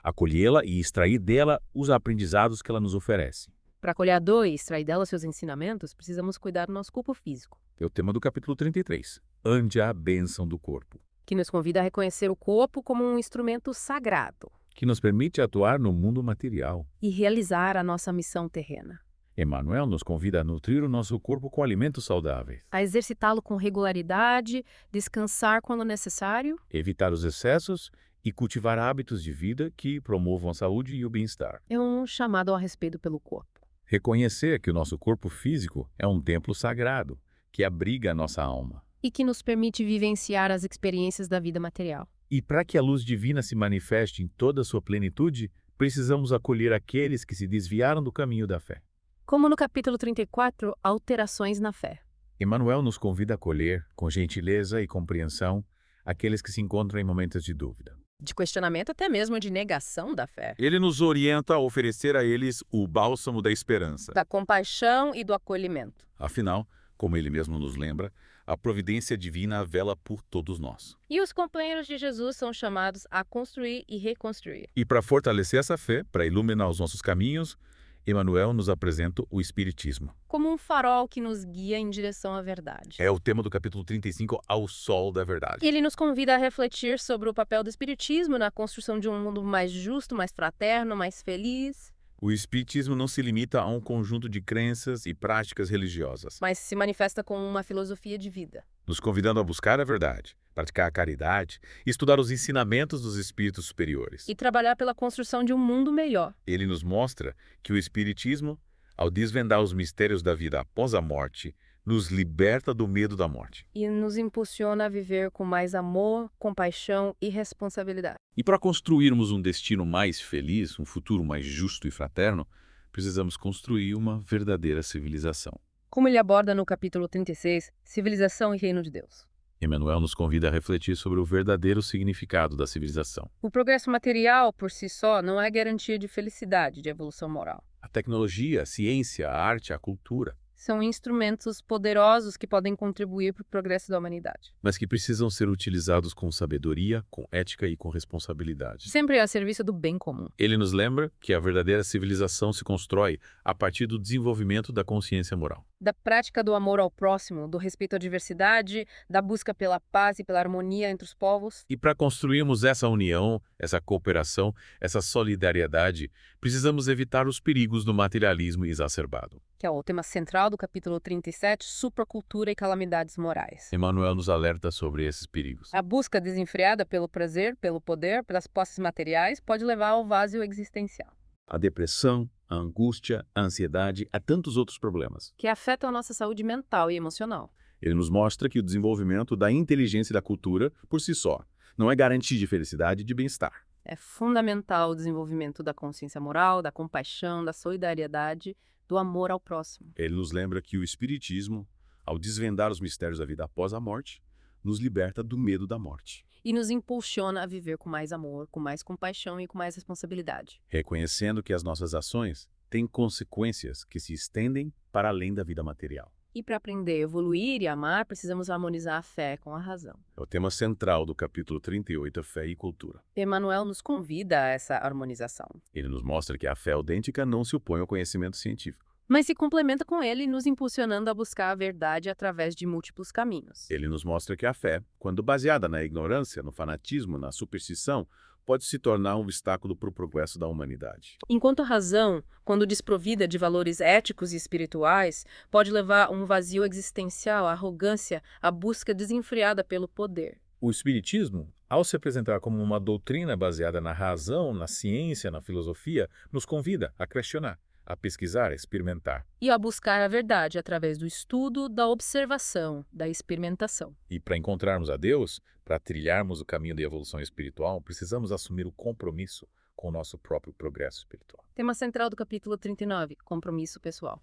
acolhê-la e extrair dela os aprendizados que ela nos oferece. Para acolher a dor e extrair dela seus ensinamentos, precisamos cuidar do nosso corpo físico. É o tema do capítulo 33. Ande a bênção do corpo. Que nos convida a reconhecer o corpo como um instrumento sagrado. Que nos permite atuar no mundo material. E realizar a nossa missão terrena. Emmanuel nos convida a nutrir o nosso corpo com alimentos saudáveis. A exercitá-lo com regularidade, descansar quando necessário. Evitar os excessos e cultivar hábitos de vida que promovam a saúde e o bem-estar. É um chamado ao respeito pelo corpo. Reconhecer que o nosso corpo físico é um templo sagrado, que abriga a nossa alma. E que nos permite vivenciar as experiências da vida material. E para que a luz divina se manifeste em toda a sua plenitude, precisamos acolher aqueles que se desviaram do caminho da fé. Como no capítulo 34, alterações na fé. Emmanuel nos convida a acolher, com gentileza e compreensão, aqueles que se encontram em momentos de dúvida. De questionamento até mesmo de negação da fé, Ele nos orienta a oferecer a eles o bálsamo da esperança. da compaixão e do acolhimento. Afinal, como ele mesmo nos lembra, a providência divina vela por todos nós. E os companheiros de Jesus são chamados a construir e reconstruir. E para fortalecer essa fé, para iluminar os nossos caminhos, Emmanuel nos apresenta o Espiritismo. Como um farol que nos guia em direção à verdade. É o tema do capítulo 35, Ao Sol da Verdade. Ele nos convida a refletir sobre o papel do Espiritismo na construção de um mundo mais justo, mais fraterno, mais feliz, O Espiritismo não se limita a um conjunto de crenças e práticas religiosas, mas se manifesta como uma filosofia de vida. nos convidando a buscar a verdade, praticar a caridade e estudar os ensinamentos dos espíritos superiores. E trabalhar pela construção de um mundo melhor. Ele nos mostra que o Espiritismo, ao desvendar os mistérios da vida após a morte, nos liberta do medo da morte. E nos impulsiona a viver com mais amor, compaixão e responsabilidade. E para construirmos um destino mais feliz, um futuro mais justo e fraterno, precisamos construir uma verdadeira civilização. Como ele aborda no capítulo 36, Civilização e Reino de Deus. Emmanuel nos convida a refletir sobre o verdadeiro significado da civilização. O progresso material, por si só, não é garantia de felicidade, de evolução moral. A tecnologia, a ciência, a arte, a cultura, São instrumentos poderosos que podem contribuir para o progresso da humanidade. mas que precisam ser utilizados com sabedoria, com ética e com responsabilidade. Sempre a serviço do bem comum. Ele nos lembra que a verdadeira civilização se constrói a partir do desenvolvimento da consciência moral. Da prática do amor ao próximo, do respeito à diversidade, da busca pela paz e pela harmonia entre os povos. E para construirmos essa união, essa cooperação, essa solidariedade, precisamos evitar os perigos do materialismo exacerbado. Que é o tema central do capítulo 37, Supracultura e Calamidades Morais. Emmanuel nos alerta sobre esses perigos. A busca desenfreada pelo prazer, pelo poder, pelas posses materiais pode levar ao vazio existencial, A depressão, a angústia, a ansiedade, há tantos outros problemas. que afetam a nossa saúde mental e emocional. Ele nos mostra que o desenvolvimento da inteligência e da cultura, por si só, não é garantia de felicidade e de bem-estar. É fundamental o desenvolvimento da consciência moral, da compaixão, da solidariedade, do amor ao próximo. Ele nos lembra que o Espiritismo, ao desvendar os mistérios da vida após a morte, nos liberta do medo da morte, E nos impulsiona a viver com mais amor, com mais compaixão e com mais responsabilidade. reconhecendo que as nossas ações têm consequências que se estendem para além da vida material. E para aprender, evoluir e amar, precisamos harmonizar a fé com a razão. É o tema central do capítulo 38, Fé e Cultura. Emmanuel nos convida a essa harmonização, Ele nos mostra que a fé autêntica não se opõe ao conhecimento científico. mas se complementa com ele, nos impulsionando a buscar a verdade através de múltiplos caminhos. Ele nos mostra que a fé, quando baseada na ignorância, no fanatismo, na superstição, pode se tornar um obstáculo para o progresso da humanidade. Enquanto a razão, quando desprovida de valores éticos e espirituais, pode levar a um vazio existencial, a arrogância, a busca desenfreada pelo poder. O Espiritismo, ao se apresentar como uma doutrina baseada na razão, na ciência, na filosofia, nos convida a questionar, a pesquisar, a experimentar. E a buscar a verdade através do estudo, da observação, da experimentação. E para encontrarmos a Deus, para trilharmos o caminho da evolução espiritual, precisamos assumir o compromisso com o nosso próprio progresso espiritual. Tema central do capítulo 39, compromisso pessoal.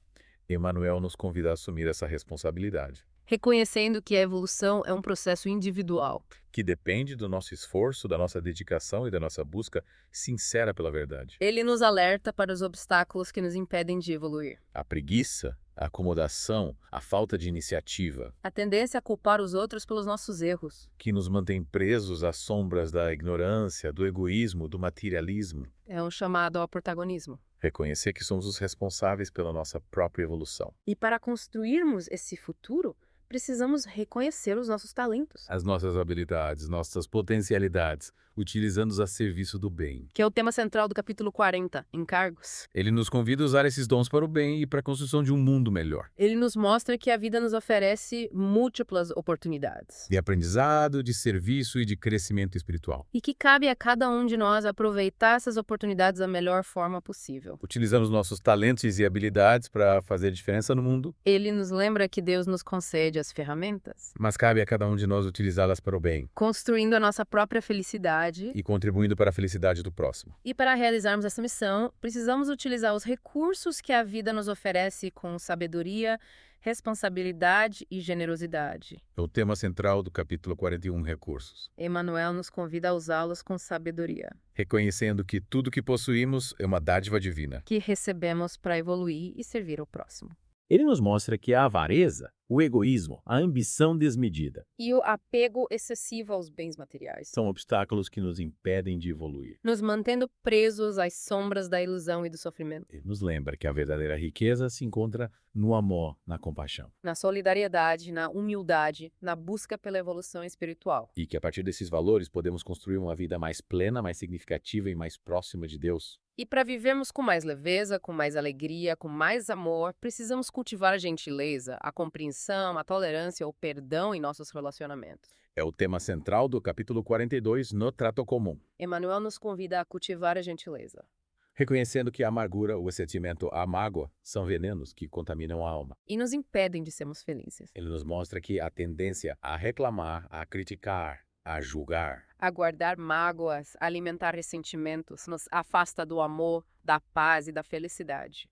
Emmanuel nos convida a assumir essa responsabilidade, Reconhecendo que a evolução é um processo individual. que depende do nosso esforço, da nossa dedicação e da nossa busca sincera pela verdade. Ele nos alerta para os obstáculos que nos impedem de evoluir. A preguiça, a acomodação, a falta de iniciativa, A tendência a culpar os outros pelos nossos erros. que nos mantém presos às sombras da ignorância, do egoísmo, do materialismo. É um chamado ao protagonismo. Reconhecer que somos os responsáveis pela nossa própria evolução. E para construirmos esse futuro, precisamos reconhecer os nossos talentos, As nossas habilidades, nossas potencialidades, utilizando-os a serviço do bem. que é o tema central do capítulo 40, Encargos. Ele nos convida a usar esses dons para o bem e para a construção de um mundo melhor. Ele nos mostra que a vida nos oferece múltiplas oportunidades. De aprendizado, de serviço e de crescimento espiritual. E que cabe a cada um de nós aproveitar essas oportunidades da melhor forma possível. Utilizamos nossos talentos e habilidades para fazer diferença no mundo, Ele nos lembra que Deus nos concede as ferramentas, mas cabe a cada um de nós utilizá-las para o bem construindo a nossa própria felicidade. e contribuindo para a felicidade do próximo. E para realizarmos essa missão, precisamos utilizar os recursos que a vida nos oferece com sabedoria, responsabilidade e generosidade. É o tema central do capítulo 41, Recursos. Emmanuel nos convida a usá-los com sabedoria, Reconhecendo que tudo que possuímos é uma dádiva divina. que recebemos para evoluir e servir ao próximo. Ele nos mostra que a avareza, o egoísmo, a ambição desmedida E o apego excessivo aos bens materiais, são obstáculos que nos impedem de evoluir. nos mantendo presos às sombras da ilusão e do sofrimento. Ele nos lembra que a verdadeira riqueza se encontra no amor, na compaixão. Na solidariedade, na humildade, na busca pela evolução espiritual. E que a partir desses valores podemos construir uma vida mais plena, mais significativa e mais próxima de Deus. E para vivermos com mais leveza, com mais alegria, com mais amor, precisamos cultivar a gentileza, a compreensão, a tolerância, o perdão em nossos relacionamentos. É o tema central do capítulo 42, no Trato Comum. Emmanuel nos convida a cultivar a gentileza. Reconhecendo que a amargura, o sentimento, a mágoa são venenos que contaminam a alma. E nos impedem de sermos felizes. Ele nos mostra que a tendência a reclamar, a criticar, a julgar, A guardar mágoas, a alimentar ressentimentos, nos afasta do amor, da paz e da felicidade.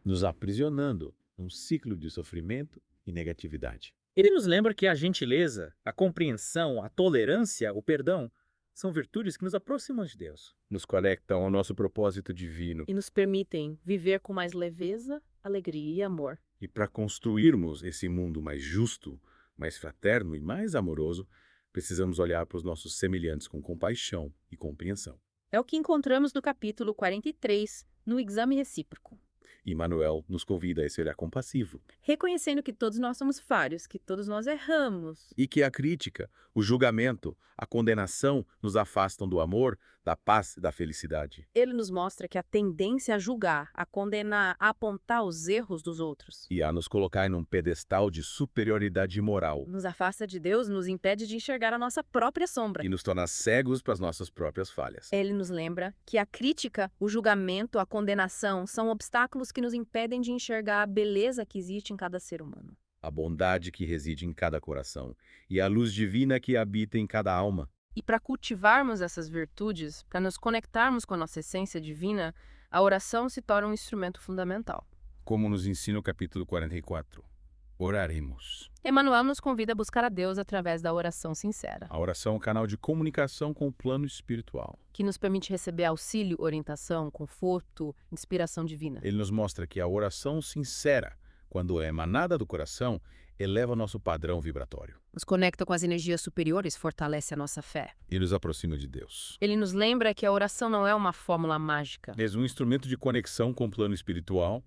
nos aprisionando num ciclo de sofrimento e negatividade. Ele nos lembra que a gentileza, a compreensão, a tolerância, o perdão são virtudes que nos aproximam de Deus. Nos conectam ao nosso propósito divino. E nos permitem viver com mais leveza, alegria e amor. E para construirmos esse mundo mais justo, mais fraterno e mais amoroso, precisamos olhar para os nossos semelhantes com compaixão e compreensão. É o que encontramos no capítulo 43, no exame recíproco. E Manuel nos convida a esse olhar compassivo. Reconhecendo que todos nós somos falhos, que todos nós erramos. E que a crítica, o julgamento, a condenação nos afastam do amor, da paz e da felicidade. Ele nos mostra que a tendência a julgar, a condenar, a apontar os erros dos outros, E a nos colocar num pedestal de superioridade moral. nos afasta de Deus, nos impede de enxergar a nossa própria sombra. E nos torna cegos para as nossas próprias falhas. Ele nos lembra que a crítica, o julgamento, a condenação são obstáculos que nos impedem de enxergar a beleza que existe em cada ser humano. A bondade que reside em cada coração. E a luz divina que habita em cada alma. E para cultivarmos essas virtudes, para nos conectarmos com a nossa essência divina, a oração se torna um instrumento fundamental. Como nos ensina o capítulo 44. Oraremos. Emmanuel nos convida a buscar a Deus através da oração sincera, A oração é um canal de comunicação com o plano espiritual. que nos permite receber auxílio, orientação, conforto, inspiração divina. Ele nos mostra que a oração sincera, quando é emanada do coração, eleva nosso padrão vibratório Nos conecta com as energias superiores, fortalece a nossa fé. e nos aproxima de Deus. Ele nos lembra que a oração não é uma fórmula mágica. É um instrumento de conexão com o plano espiritual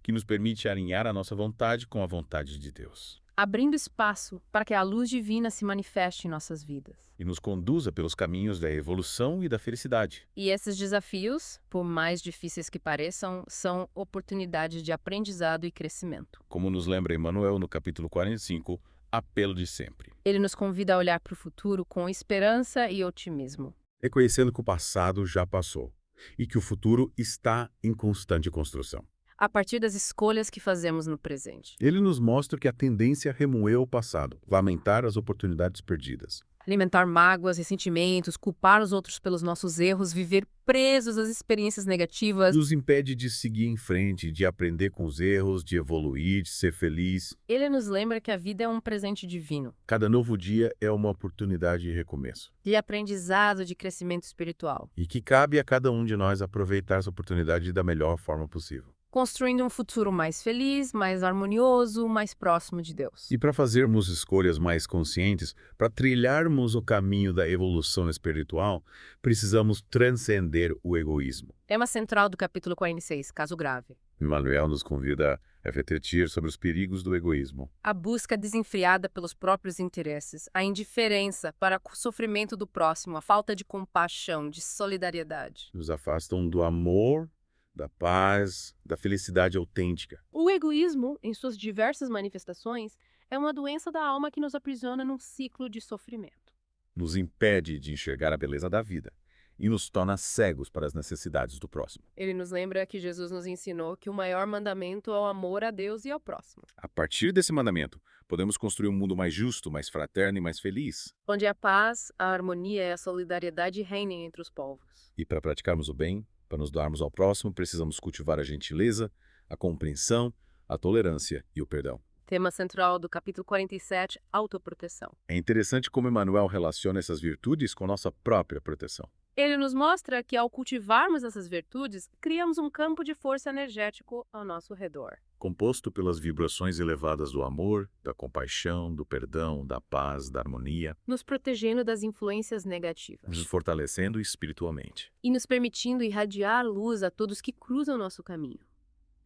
que nos permite alinhar a nossa vontade com a vontade de Deus Abrindo espaço para que a luz divina se manifeste em nossas vidas. e nos conduza pelos caminhos da evolução e da felicidade. E esses desafios, por mais difíceis que pareçam, são oportunidades de aprendizado e crescimento. Como nos lembra Emmanuel no capítulo 45, apelo de sempre. Ele nos convida a olhar para o futuro com esperança e otimismo. Reconhecendo que o passado já passou e que o futuro está em constante construção. A partir das escolhas que fazemos no presente. Ele nos mostra que a tendência é remoer o passado, lamentar as oportunidades perdidas. Alimentar mágoas, ressentimentos, culpar os outros pelos nossos erros, viver presos às experiências negativas. Nos impede de seguir em frente, de aprender com os erros, de evoluir, de ser feliz. Ele nos lembra que a vida é um presente divino, Cada novo dia é uma oportunidade de recomeço. de aprendizado, de crescimento espiritual, E que cabe a cada um de nós aproveitar essa oportunidade da melhor forma possível. construindo um futuro mais feliz, mais harmonioso, mais próximo de Deus. E para fazermos escolhas mais conscientes, para trilharmos o caminho da evolução espiritual, precisamos transcender o egoísmo. Tema central do capítulo 46, caso grave. Emmanuel nos convida a refletir sobre os perigos do egoísmo. A busca desenfreada pelos próprios interesses, a indiferença para o sofrimento do próximo, a falta de compaixão, de solidariedade. Nos afastam do amor, da paz, da felicidade autêntica. O egoísmo, em suas diversas manifestações, é uma doença da alma que nos aprisiona num ciclo de sofrimento. Nos impede de enxergar a beleza da vida e nos torna cegos para as necessidades do próximo. Ele nos lembra que Jesus nos ensinou que o maior mandamento é o amor a Deus e ao próximo, A partir desse mandamento, podemos construir um mundo mais justo, mais fraterno e mais feliz. onde a paz, a harmonia e a solidariedade reinem entre os povos. E para praticarmos o bem, para nos doarmos ao próximo, precisamos cultivar a gentileza, a compreensão, a tolerância e o perdão. Tema central do capítulo 47, autoproteção. É interessante como Emmanuel relaciona essas virtudes com nossa própria proteção. Ele nos mostra que, ao cultivarmos essas virtudes, criamos um campo de força energético ao nosso redor. Composto pelas vibrações elevadas do amor, da compaixão, do perdão, da paz, da harmonia, Nos protegendo das influências negativas. nos fortalecendo espiritualmente. E nos permitindo irradiar luz a todos que cruzam nosso caminho.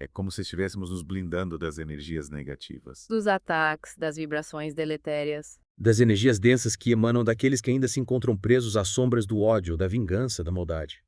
É como se estivéssemos nos blindando das energias negativas. Dos ataques, das vibrações deletérias. Das energias densas que emanam daqueles que ainda se encontram presos às sombras do ódio, da vingança, da maldade.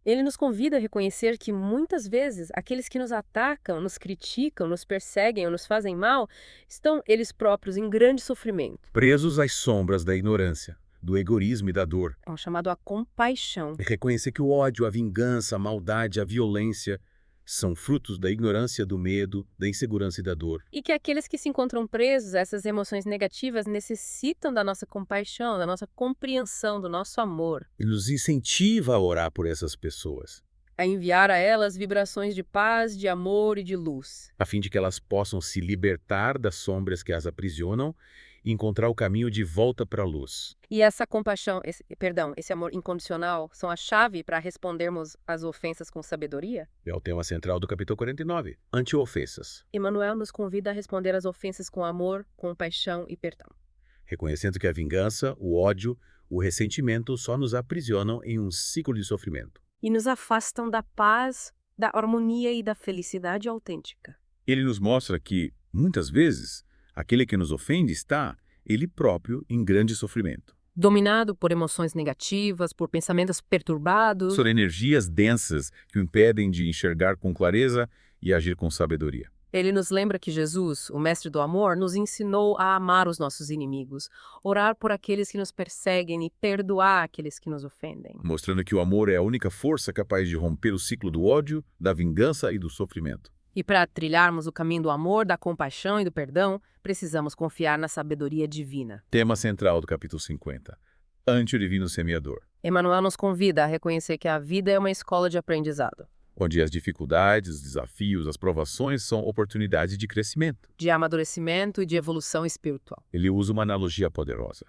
Ele nos convida a reconhecer que, muitas vezes, aqueles que nos atacam, nos criticam, nos perseguem ou nos fazem mal, estão eles próprios em grande sofrimento. Presos às sombras da ignorância, do egoísmo e da dor. É um chamado à compaixão. E reconhecer que o ódio, a vingança, a maldade, a violência são frutos da ignorância, do medo, da insegurança e da dor. E que aqueles que se encontram presos a essas emoções negativas necessitam da nossa compaixão, da nossa compreensão, do nosso amor. Ele nos incentiva a orar por essas pessoas, A enviar a elas vibrações de paz, de amor e de luz. a fim de que elas possam se libertar das sombras que as aprisionam e encontrar o caminho de volta para a luz. E essa compaixão, esse amor incondicional, são a chave para respondermos às ofensas com sabedoria? É o tema central do capítulo 49, anti-ofensas. Emmanuel nos convida a responder às ofensas com amor, compaixão e perdão. Reconhecendo que a vingança, o ódio, o ressentimento só nos aprisionam em um ciclo de sofrimento. E nos afastam da paz, da harmonia e da felicidade autêntica. Ele nos mostra que, muitas vezes, aquele que nos ofende está, ele próprio, em grande sofrimento. Dominado por emoções negativas, por pensamentos perturbados. São energias densas que o impedem de enxergar com clareza e agir com sabedoria. Ele nos lembra que Jesus, o mestre do amor, nos ensinou a amar os nossos inimigos, orar por aqueles que nos perseguem e perdoar aqueles que nos ofendem. Mostrando que o amor é a única força capaz de romper o ciclo do ódio, da vingança e do sofrimento. E para trilharmos o caminho do amor, da compaixão e do perdão, precisamos confiar na sabedoria divina. Tema central do capítulo 50. Ante o divino semeador. Emmanuel nos convida a reconhecer que a vida é uma escola de aprendizado, Onde as dificuldades, os desafios, as provações são oportunidades de crescimento. de amadurecimento e de evolução espiritual. Ele usa uma analogia poderosa.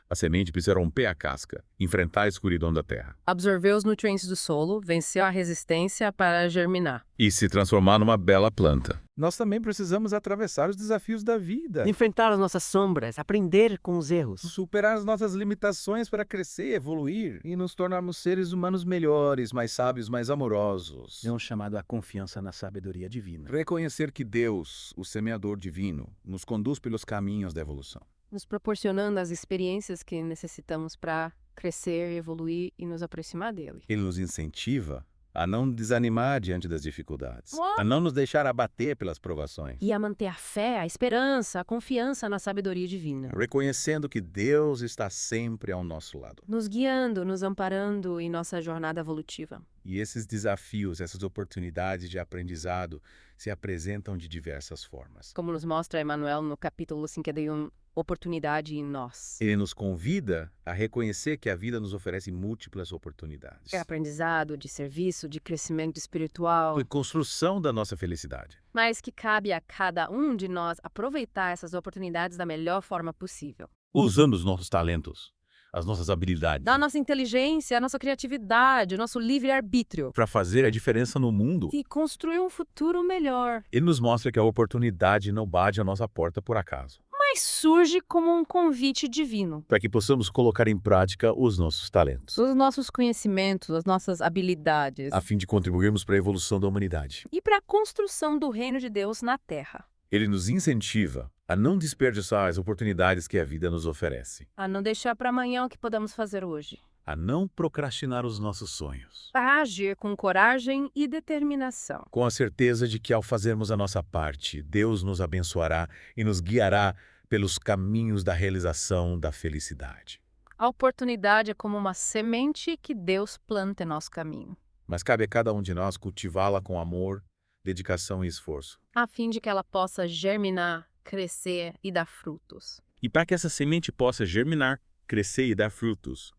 A semente precisa romper a casca, enfrentar a escuridão da terra Absorver os nutrientes do solo, vencer a resistência para germinar. e se transformar numa bela planta. Nós também precisamos atravessar os desafios da vida, Enfrentar as nossas sombras, aprender com os erros. superar as nossas limitações para crescer, evoluir e nos tornarmos seres humanos melhores, mais sábios, mais amorosos. É um chamado à confiança na sabedoria divina. Reconhecer que Deus, o semeador divino, nos conduz pelos caminhos da evolução. Nos proporcionando as experiências que necessitamos para crescer, evoluir e nos aproximar dele. Ele nos incentiva a não desanimar diante das dificuldades, a não nos deixar abater pelas provações, E a manter a fé, a esperança, a confiança na sabedoria divina. reconhecendo que Deus está sempre ao nosso lado. Nos guiando, nos amparando em nossa jornada evolutiva. E esses desafios, essas oportunidades de aprendizado se apresentam de diversas formas. Como nos mostra Emmanuel no capítulo 51, Oportunidade em Nós. Ele nos convida a reconhecer que a vida nos oferece múltiplas oportunidades. É aprendizado, de serviço, de crescimento espiritual. E construção da nossa felicidade. Mas que cabe a cada um de nós aproveitar essas oportunidades da melhor forma possível. Usando os nossos talentos, as nossas habilidades, Da nossa inteligência, a nossa criatividade, o nosso livre-arbítrio. para fazer a diferença no mundo. E construir um futuro melhor. Ele nos mostra que a oportunidade não bate à nossa porta por acaso, Mas surge como um convite divino. para que possamos colocar em prática os nossos talentos, Os nossos conhecimentos, as nossas habilidades. a fim de contribuirmos para a evolução da humanidade. E para a construção do reino de Deus na Terra. Ele nos incentiva a não desperdiçar as oportunidades que a vida nos oferece, A não deixar para amanhã o que podemos fazer hoje. a não procrastinar os nossos sonhos, A agir com coragem e determinação. com a certeza de que ao fazermos a nossa parte, Deus nos abençoará e nos guiará pelos caminhos da realização da felicidade. A oportunidade é como uma semente que Deus planta em nosso caminho, Mas cabe a cada um de nós cultivá-la com amor, dedicação e esforço. a fim de que ela possa germinar, crescer e dar frutos. E para que essa semente possa germinar, crescer e dar frutos,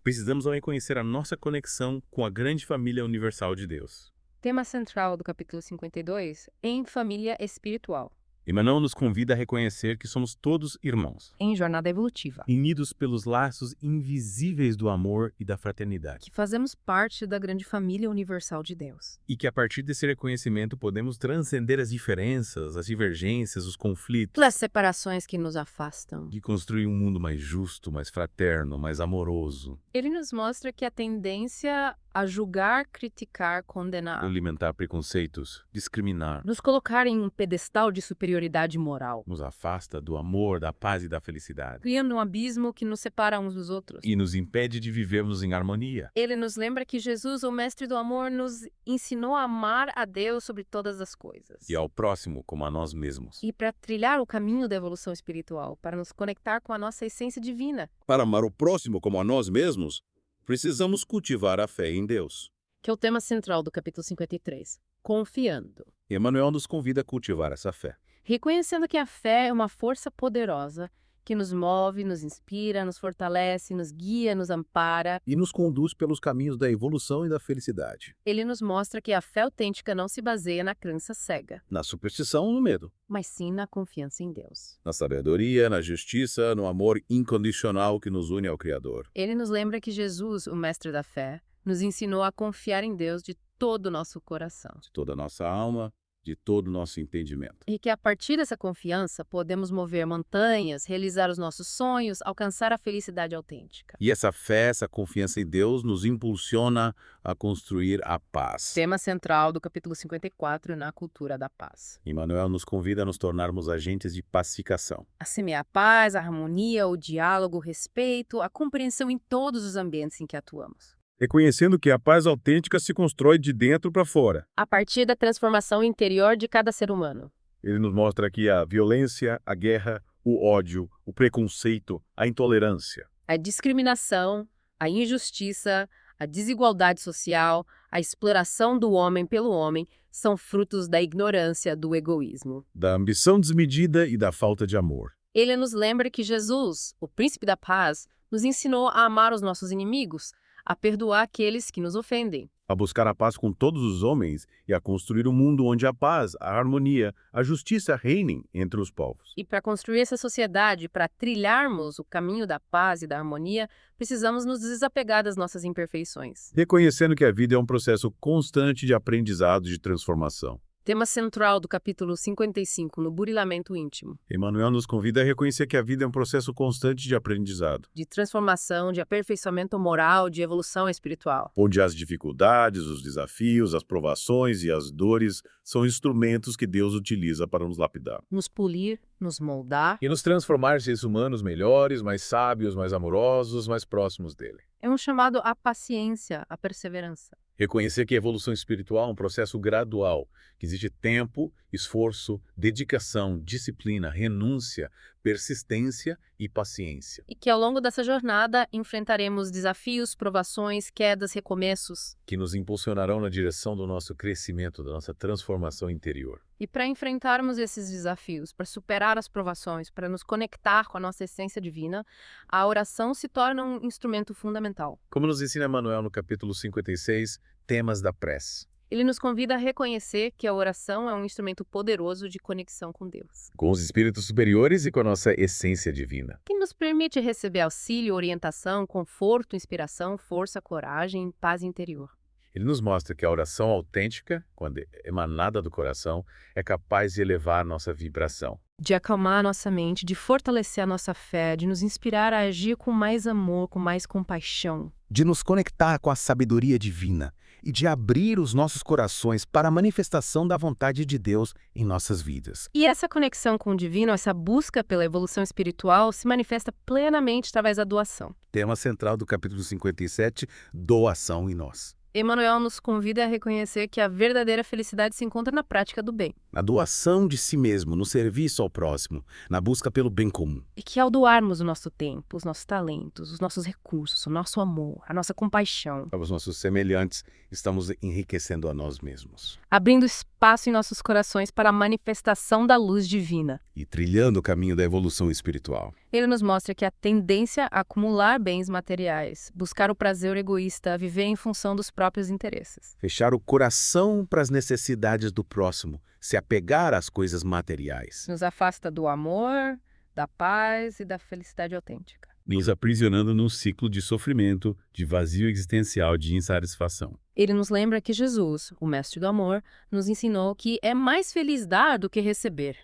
precisamos reconhecer a nossa conexão com a grande família universal de Deus. Tema central do capítulo 52, em família espiritual. Emmanuel nos convida a reconhecer que somos todos irmãos, Em jornada evolutiva. unidos pelos laços invisíveis do amor e da fraternidade. Que fazemos parte da grande família universal de Deus. E que a partir desse reconhecimento podemos transcender as diferenças, as divergências, os conflitos, Pelas separações que nos afastam. de construir um mundo mais justo, mais fraterno, mais amoroso, Ele nos mostra que a tendência a julgar, criticar, condenar, alimentar preconceitos, discriminar, nos colocar em um pedestal de superioridade moral, nos afasta do amor, da paz e da felicidade, criando um abismo que nos separa uns dos outros. e nos impede de vivermos em harmonia. Ele nos lembra que Jesus, o mestre do amor, nos ensinou a amar a Deus sobre todas as coisas. E ao próximo como a nós mesmos. E para trilhar o caminho da evolução espiritual, para nos conectar com a nossa essência divina, Para amar o próximo como a nós mesmos, precisamos cultivar a fé em Deus. que é o tema central do capítulo 53. Confiando. Emmanuel nos convida a cultivar essa fé. Reconhecendo que a fé é uma força poderosa que nos move, nos inspira, nos fortalece, nos guia, nos ampara. E nos conduz pelos caminhos da evolução e da felicidade. Ele nos mostra que a fé autêntica não se baseia na crença cega, Na superstição, no medo. mas sim na confiança em Deus. Na sabedoria, na justiça, no amor incondicional que nos une ao Criador. Ele nos lembra que Jesus, o mestre da fé, nos ensinou a confiar em Deus de todo o nosso coração. De toda a nossa alma, de todo o nosso entendimento. E que a partir dessa confiança podemos mover montanhas, realizar os nossos sonhos, alcançar a felicidade autêntica. E essa fé, essa confiança em Deus nos impulsiona a construir a paz. Tema central do capítulo 54 na cultura da paz. Emmanuel nos convida a nos tornarmos agentes de pacificação. A semear a paz, a harmonia, o diálogo, o respeito, a compreensão em todos os ambientes em que atuamos. Reconhecendo que a paz autêntica se constrói de dentro para fora. A partir da transformação interior de cada ser humano. Ele nos mostra aqui a violência, a guerra, o ódio, o preconceito, a intolerância. A discriminação, a injustiça, a desigualdade social, a exploração do homem pelo homem são frutos da ignorância, do egoísmo. Da ambição desmedida e da falta de amor. Ele nos lembra que Jesus, o príncipe da paz, nos ensinou a amar os nossos inimigos, a perdoar aqueles que nos ofendem. A buscar a paz com todos os homens e a construir um mundo onde a paz, a harmonia, a justiça reinem entre os povos. E para construir essa sociedade, para trilharmos o caminho da paz e da harmonia, precisamos nos desapegar das nossas imperfeições. Reconhecendo que a vida é um processo constante de aprendizado e de transformação. Tema central do capítulo 55, no burilamento íntimo. Emmanuel nos convida a reconhecer que a vida é um processo constante de aprendizado, De transformação, de aperfeiçoamento moral, de evolução espiritual. onde as dificuldades, os desafios, as provações e as dores são instrumentos que Deus utiliza para nos lapidar. Nos polir, nos moldar. E nos transformar em seres humanos melhores, mais sábios, mais amorosos, mais próximos dele. É um chamado à paciência, à perseverança. Reconhecer que a evolução espiritual é um processo gradual, que exige tempo, esforço, dedicação, disciplina, renúncia, persistência e paciência. E que ao longo dessa jornada enfrentaremos desafios, provações, quedas, recomeços. Que nos impulsionarão na direção do nosso crescimento, da nossa transformação interior. E para enfrentarmos esses desafios, para superar as provações, para nos conectar com a nossa essência divina, a oração se torna um instrumento fundamental. Como nos ensina Emmanuel no capítulo 56, Temas da Prece. Ele nos convida a reconhecer que a oração é um instrumento poderoso de conexão com Deus, Com os espíritos superiores e com a nossa essência divina. que nos permite receber auxílio, orientação, conforto, inspiração, força, coragem, paz interior. Ele nos mostra que a oração autêntica, quando emanada do coração, é capaz de elevar nossa vibração. De acalmar a nossa mente, de fortalecer a nossa fé, de nos inspirar a agir com mais amor, com mais compaixão. De nos conectar com a sabedoria divina e de abrir os nossos corações para a manifestação da vontade de Deus em nossas vidas. E essa conexão com o divino, essa busca pela evolução espiritual, se manifesta plenamente através da doação. Tema central do capítulo 57, Doação em Nós. Emmanuel nos convida a reconhecer que a verdadeira felicidade se encontra na prática do bem. Na doação de si mesmo, no serviço ao próximo, na busca pelo bem comum. E que ao doarmos o nosso tempo, os nossos talentos, os nossos recursos, o nosso amor, a nossa compaixão, Aos nossos semelhantes, estamos enriquecendo a nós mesmos. abrindo espaço espaço em nossos corações para a manifestação da luz divina. E trilhando o caminho da evolução espiritual. Ele nos mostra que a tendência a acumular bens materiais, buscar o prazer egoísta, viver em função dos próprios interesses. Fechar o coração para as necessidades do próximo, se apegar às coisas materiais. Nos afasta do amor, da paz e da felicidade autêntica. Nos aprisionando num ciclo de sofrimento, de vazio existencial, de insatisfação. Ele nos lembra que Jesus, o mestre do amor, nos ensinou que é mais feliz dar do que receber.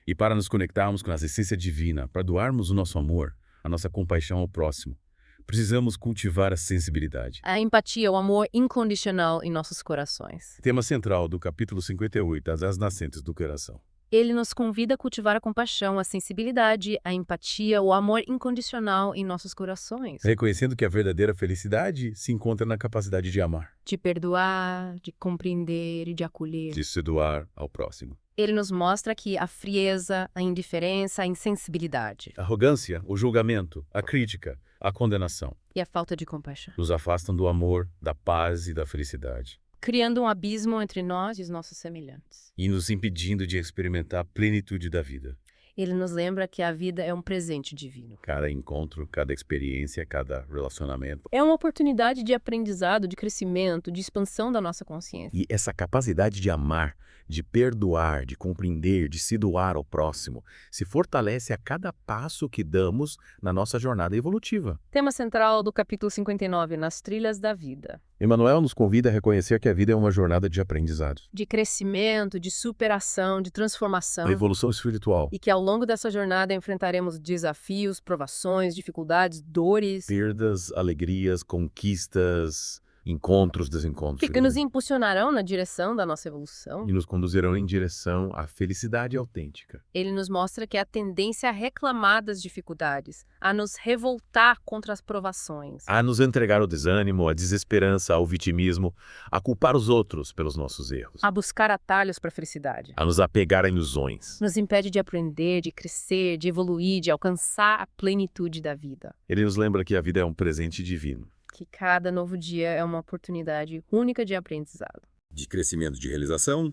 E para nos conectarmos com a essência divina, para doarmos o nosso amor, a nossa compaixão ao próximo, precisamos cultivar a sensibilidade. A empatia, o amor incondicional em nossos corações. Tema central do capítulo 58, As Nascentes do Coração. Ele nos convida a cultivar a compaixão, a sensibilidade, a empatia, o amor incondicional em nossos corações. Reconhecendo que a verdadeira felicidade se encontra na capacidade de amar, De perdoar, de compreender e de acolher. de se doar ao próximo. Ele nos mostra que a frieza, a indiferença, a insensibilidade A arrogância, o julgamento, a crítica, a condenação e a falta de compaixão, nos afastam do amor, da paz e da felicidade, criando um abismo entre nós e os nossos semelhantes. e nos impedindo de experimentar a plenitude da vida. Ele nos lembra que a vida é um presente divino. Cada encontro, cada experiência, cada relacionamento. É uma oportunidade de aprendizado, de crescimento, de expansão da nossa consciência. E essa capacidade de amar, de perdoar, de compreender, de se doar ao próximo, se fortalece a cada passo que damos na nossa jornada evolutiva. Tema central do capítulo 59, Nas Trilhas da Vida. Emmanuel nos convida a reconhecer que a vida é uma jornada de aprendizado, De crescimento, de superação, de transformação. a evolução espiritual, E que ao longo dessa jornada enfrentaremos desafios, provações, dificuldades, dores, perdas, alegrias, conquistas, encontros, desencontros, que nos impulsionarão na direção da nossa evolução. e nos conduzirão em direção à felicidade autêntica. Ele nos mostra que a tendência a reclamar das dificuldades, a nos revoltar contra as provações, A nos entregar ao desânimo, à desesperança, ao vitimismo, a culpar os outros pelos nossos erros, a buscar atalhos para a felicidade. a nos apegar a ilusões. Nos impede de aprender, de crescer, de evoluir, de alcançar a plenitude da vida. Ele nos lembra que a vida é um presente divino. Que cada novo dia é uma oportunidade única de aprendizado. De crescimento, de realização,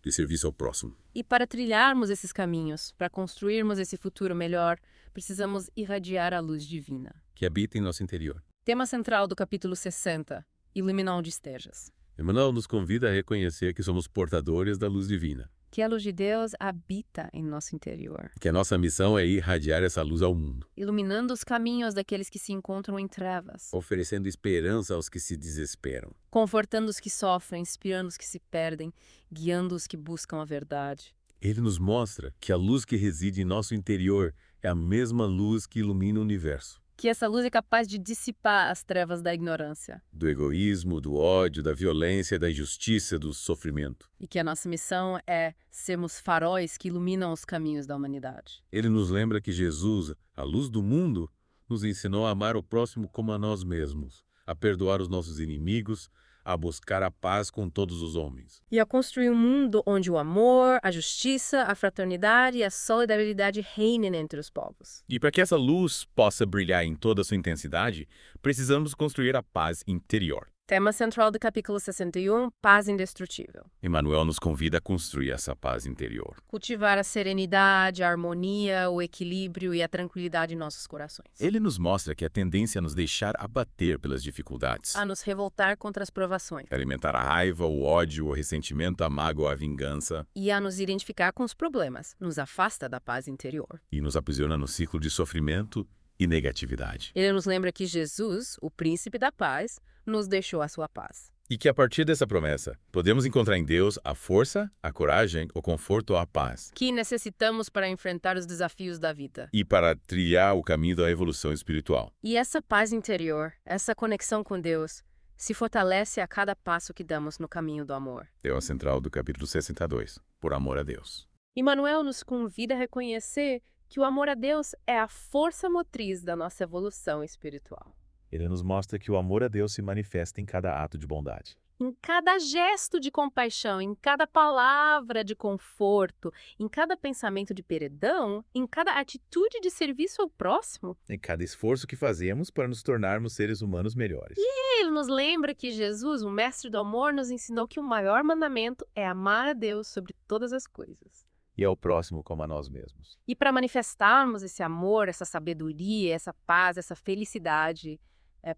de serviço ao próximo. E para trilharmos esses caminhos, para construirmos esse futuro melhor, precisamos irradiar a luz divina. Que habita em nosso interior. Tema central do capítulo 60, Iluminar onde estejas. Emmanuel nos convida a reconhecer que somos portadores da luz divina. Que a luz de Deus habita em nosso interior, Que a nossa missão é irradiar essa luz ao mundo, iluminando os caminhos daqueles que se encontram em trevas, oferecendo esperança aos que se desesperam. confortando os que sofrem, inspirando os que se perdem, guiando os que buscam a verdade. Ele nos mostra que a luz que reside em nosso interior é a mesma luz que ilumina o universo. Que essa luz é capaz de dissipar as trevas da ignorância. Do egoísmo, do ódio, da violência, da injustiça, do sofrimento. E que a nossa missão é sermos faróis que iluminam os caminhos da humanidade. Ele nos lembra que Jesus, a luz do mundo, nos ensinou a amar o próximo como a nós mesmos, a perdoar os nossos inimigos, a buscar a paz com todos os homens. E a construir um mundo onde o amor, a justiça, a fraternidade e a solidariedade reinem entre os povos. E para que essa luz possa brilhar em toda a sua intensidade, precisamos construir a paz interior. Tema central do capítulo 61, Paz Indestrutível. Emmanuel nos convida a construir essa paz interior. Cultivar a serenidade, a harmonia, o equilíbrio e a tranquilidade em nossos corações. Ele nos mostra que a tendência é nos deixar abater pelas dificuldades, A nos revoltar contra as provações. alimentar a raiva, o ódio, o ressentimento, a mágoa, a vingança, E a nos identificar com os problemas. Nos afasta da paz interior. E nos aprisiona no ciclo de sofrimento e negatividade. Ele nos lembra que Jesus, o príncipe da paz, nos deixou a sua paz. E que a partir dessa promessa, podemos encontrar em Deus a força, a coragem, o conforto ou a paz. Que necessitamos para enfrentar os desafios da vida. E para trilhar o caminho da evolução espiritual. E essa paz interior, essa conexão com Deus, se fortalece a cada passo que damos no caminho do amor. Tema central do capítulo 62. Por amor a Deus. Emmanuel nos convida a reconhecer que o amor a Deus é a força motriz da nossa evolução espiritual. Ele nos mostra que o amor a Deus se manifesta em cada ato de bondade. Em cada gesto de compaixão, em cada palavra de conforto, em cada pensamento de perdão, em cada atitude de serviço ao próximo. Em cada esforço que fazemos para nos tornarmos seres humanos melhores. Ele nos lembra que Jesus, o mestre do amor, nos ensinou que o maior mandamento é amar a Deus sobre todas as coisas. E ao próximo como a nós mesmos. E para manifestarmos esse amor, essa sabedoria, essa paz, essa felicidade,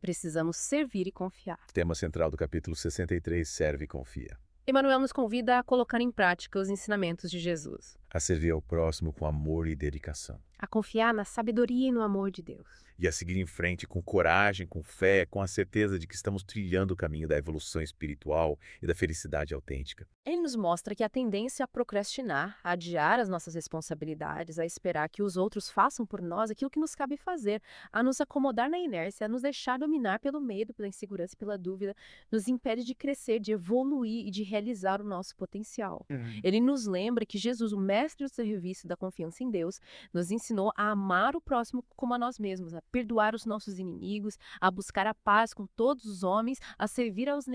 precisamos servir e confiar. Tema central do capítulo 63, serve e confia. Emmanuel nos convida a colocar em prática os ensinamentos de Jesus, A servir ao próximo com amor e dedicação. a confiar na sabedoria e no amor de Deus. E a seguir em frente com coragem, com fé, com a certeza de que estamos trilhando o caminho da evolução espiritual e da felicidade autêntica. Ele nos mostra que a tendência a procrastinar, a adiar as nossas responsabilidades, a esperar que os outros façam por nós aquilo que nos cabe fazer, a nos acomodar na inércia, a nos deixar dominar pelo medo, pela insegurança e pela dúvida, nos impede de crescer, de evoluir e de realizar o nosso potencial. Ele nos lembra que Jesus, o mestre do serviço e da confiança em Deus, nos ensinou a amar o próximo como a nós mesmos, a perdoar os nossos inimigos, a buscar a paz com todos os homens, a servir aos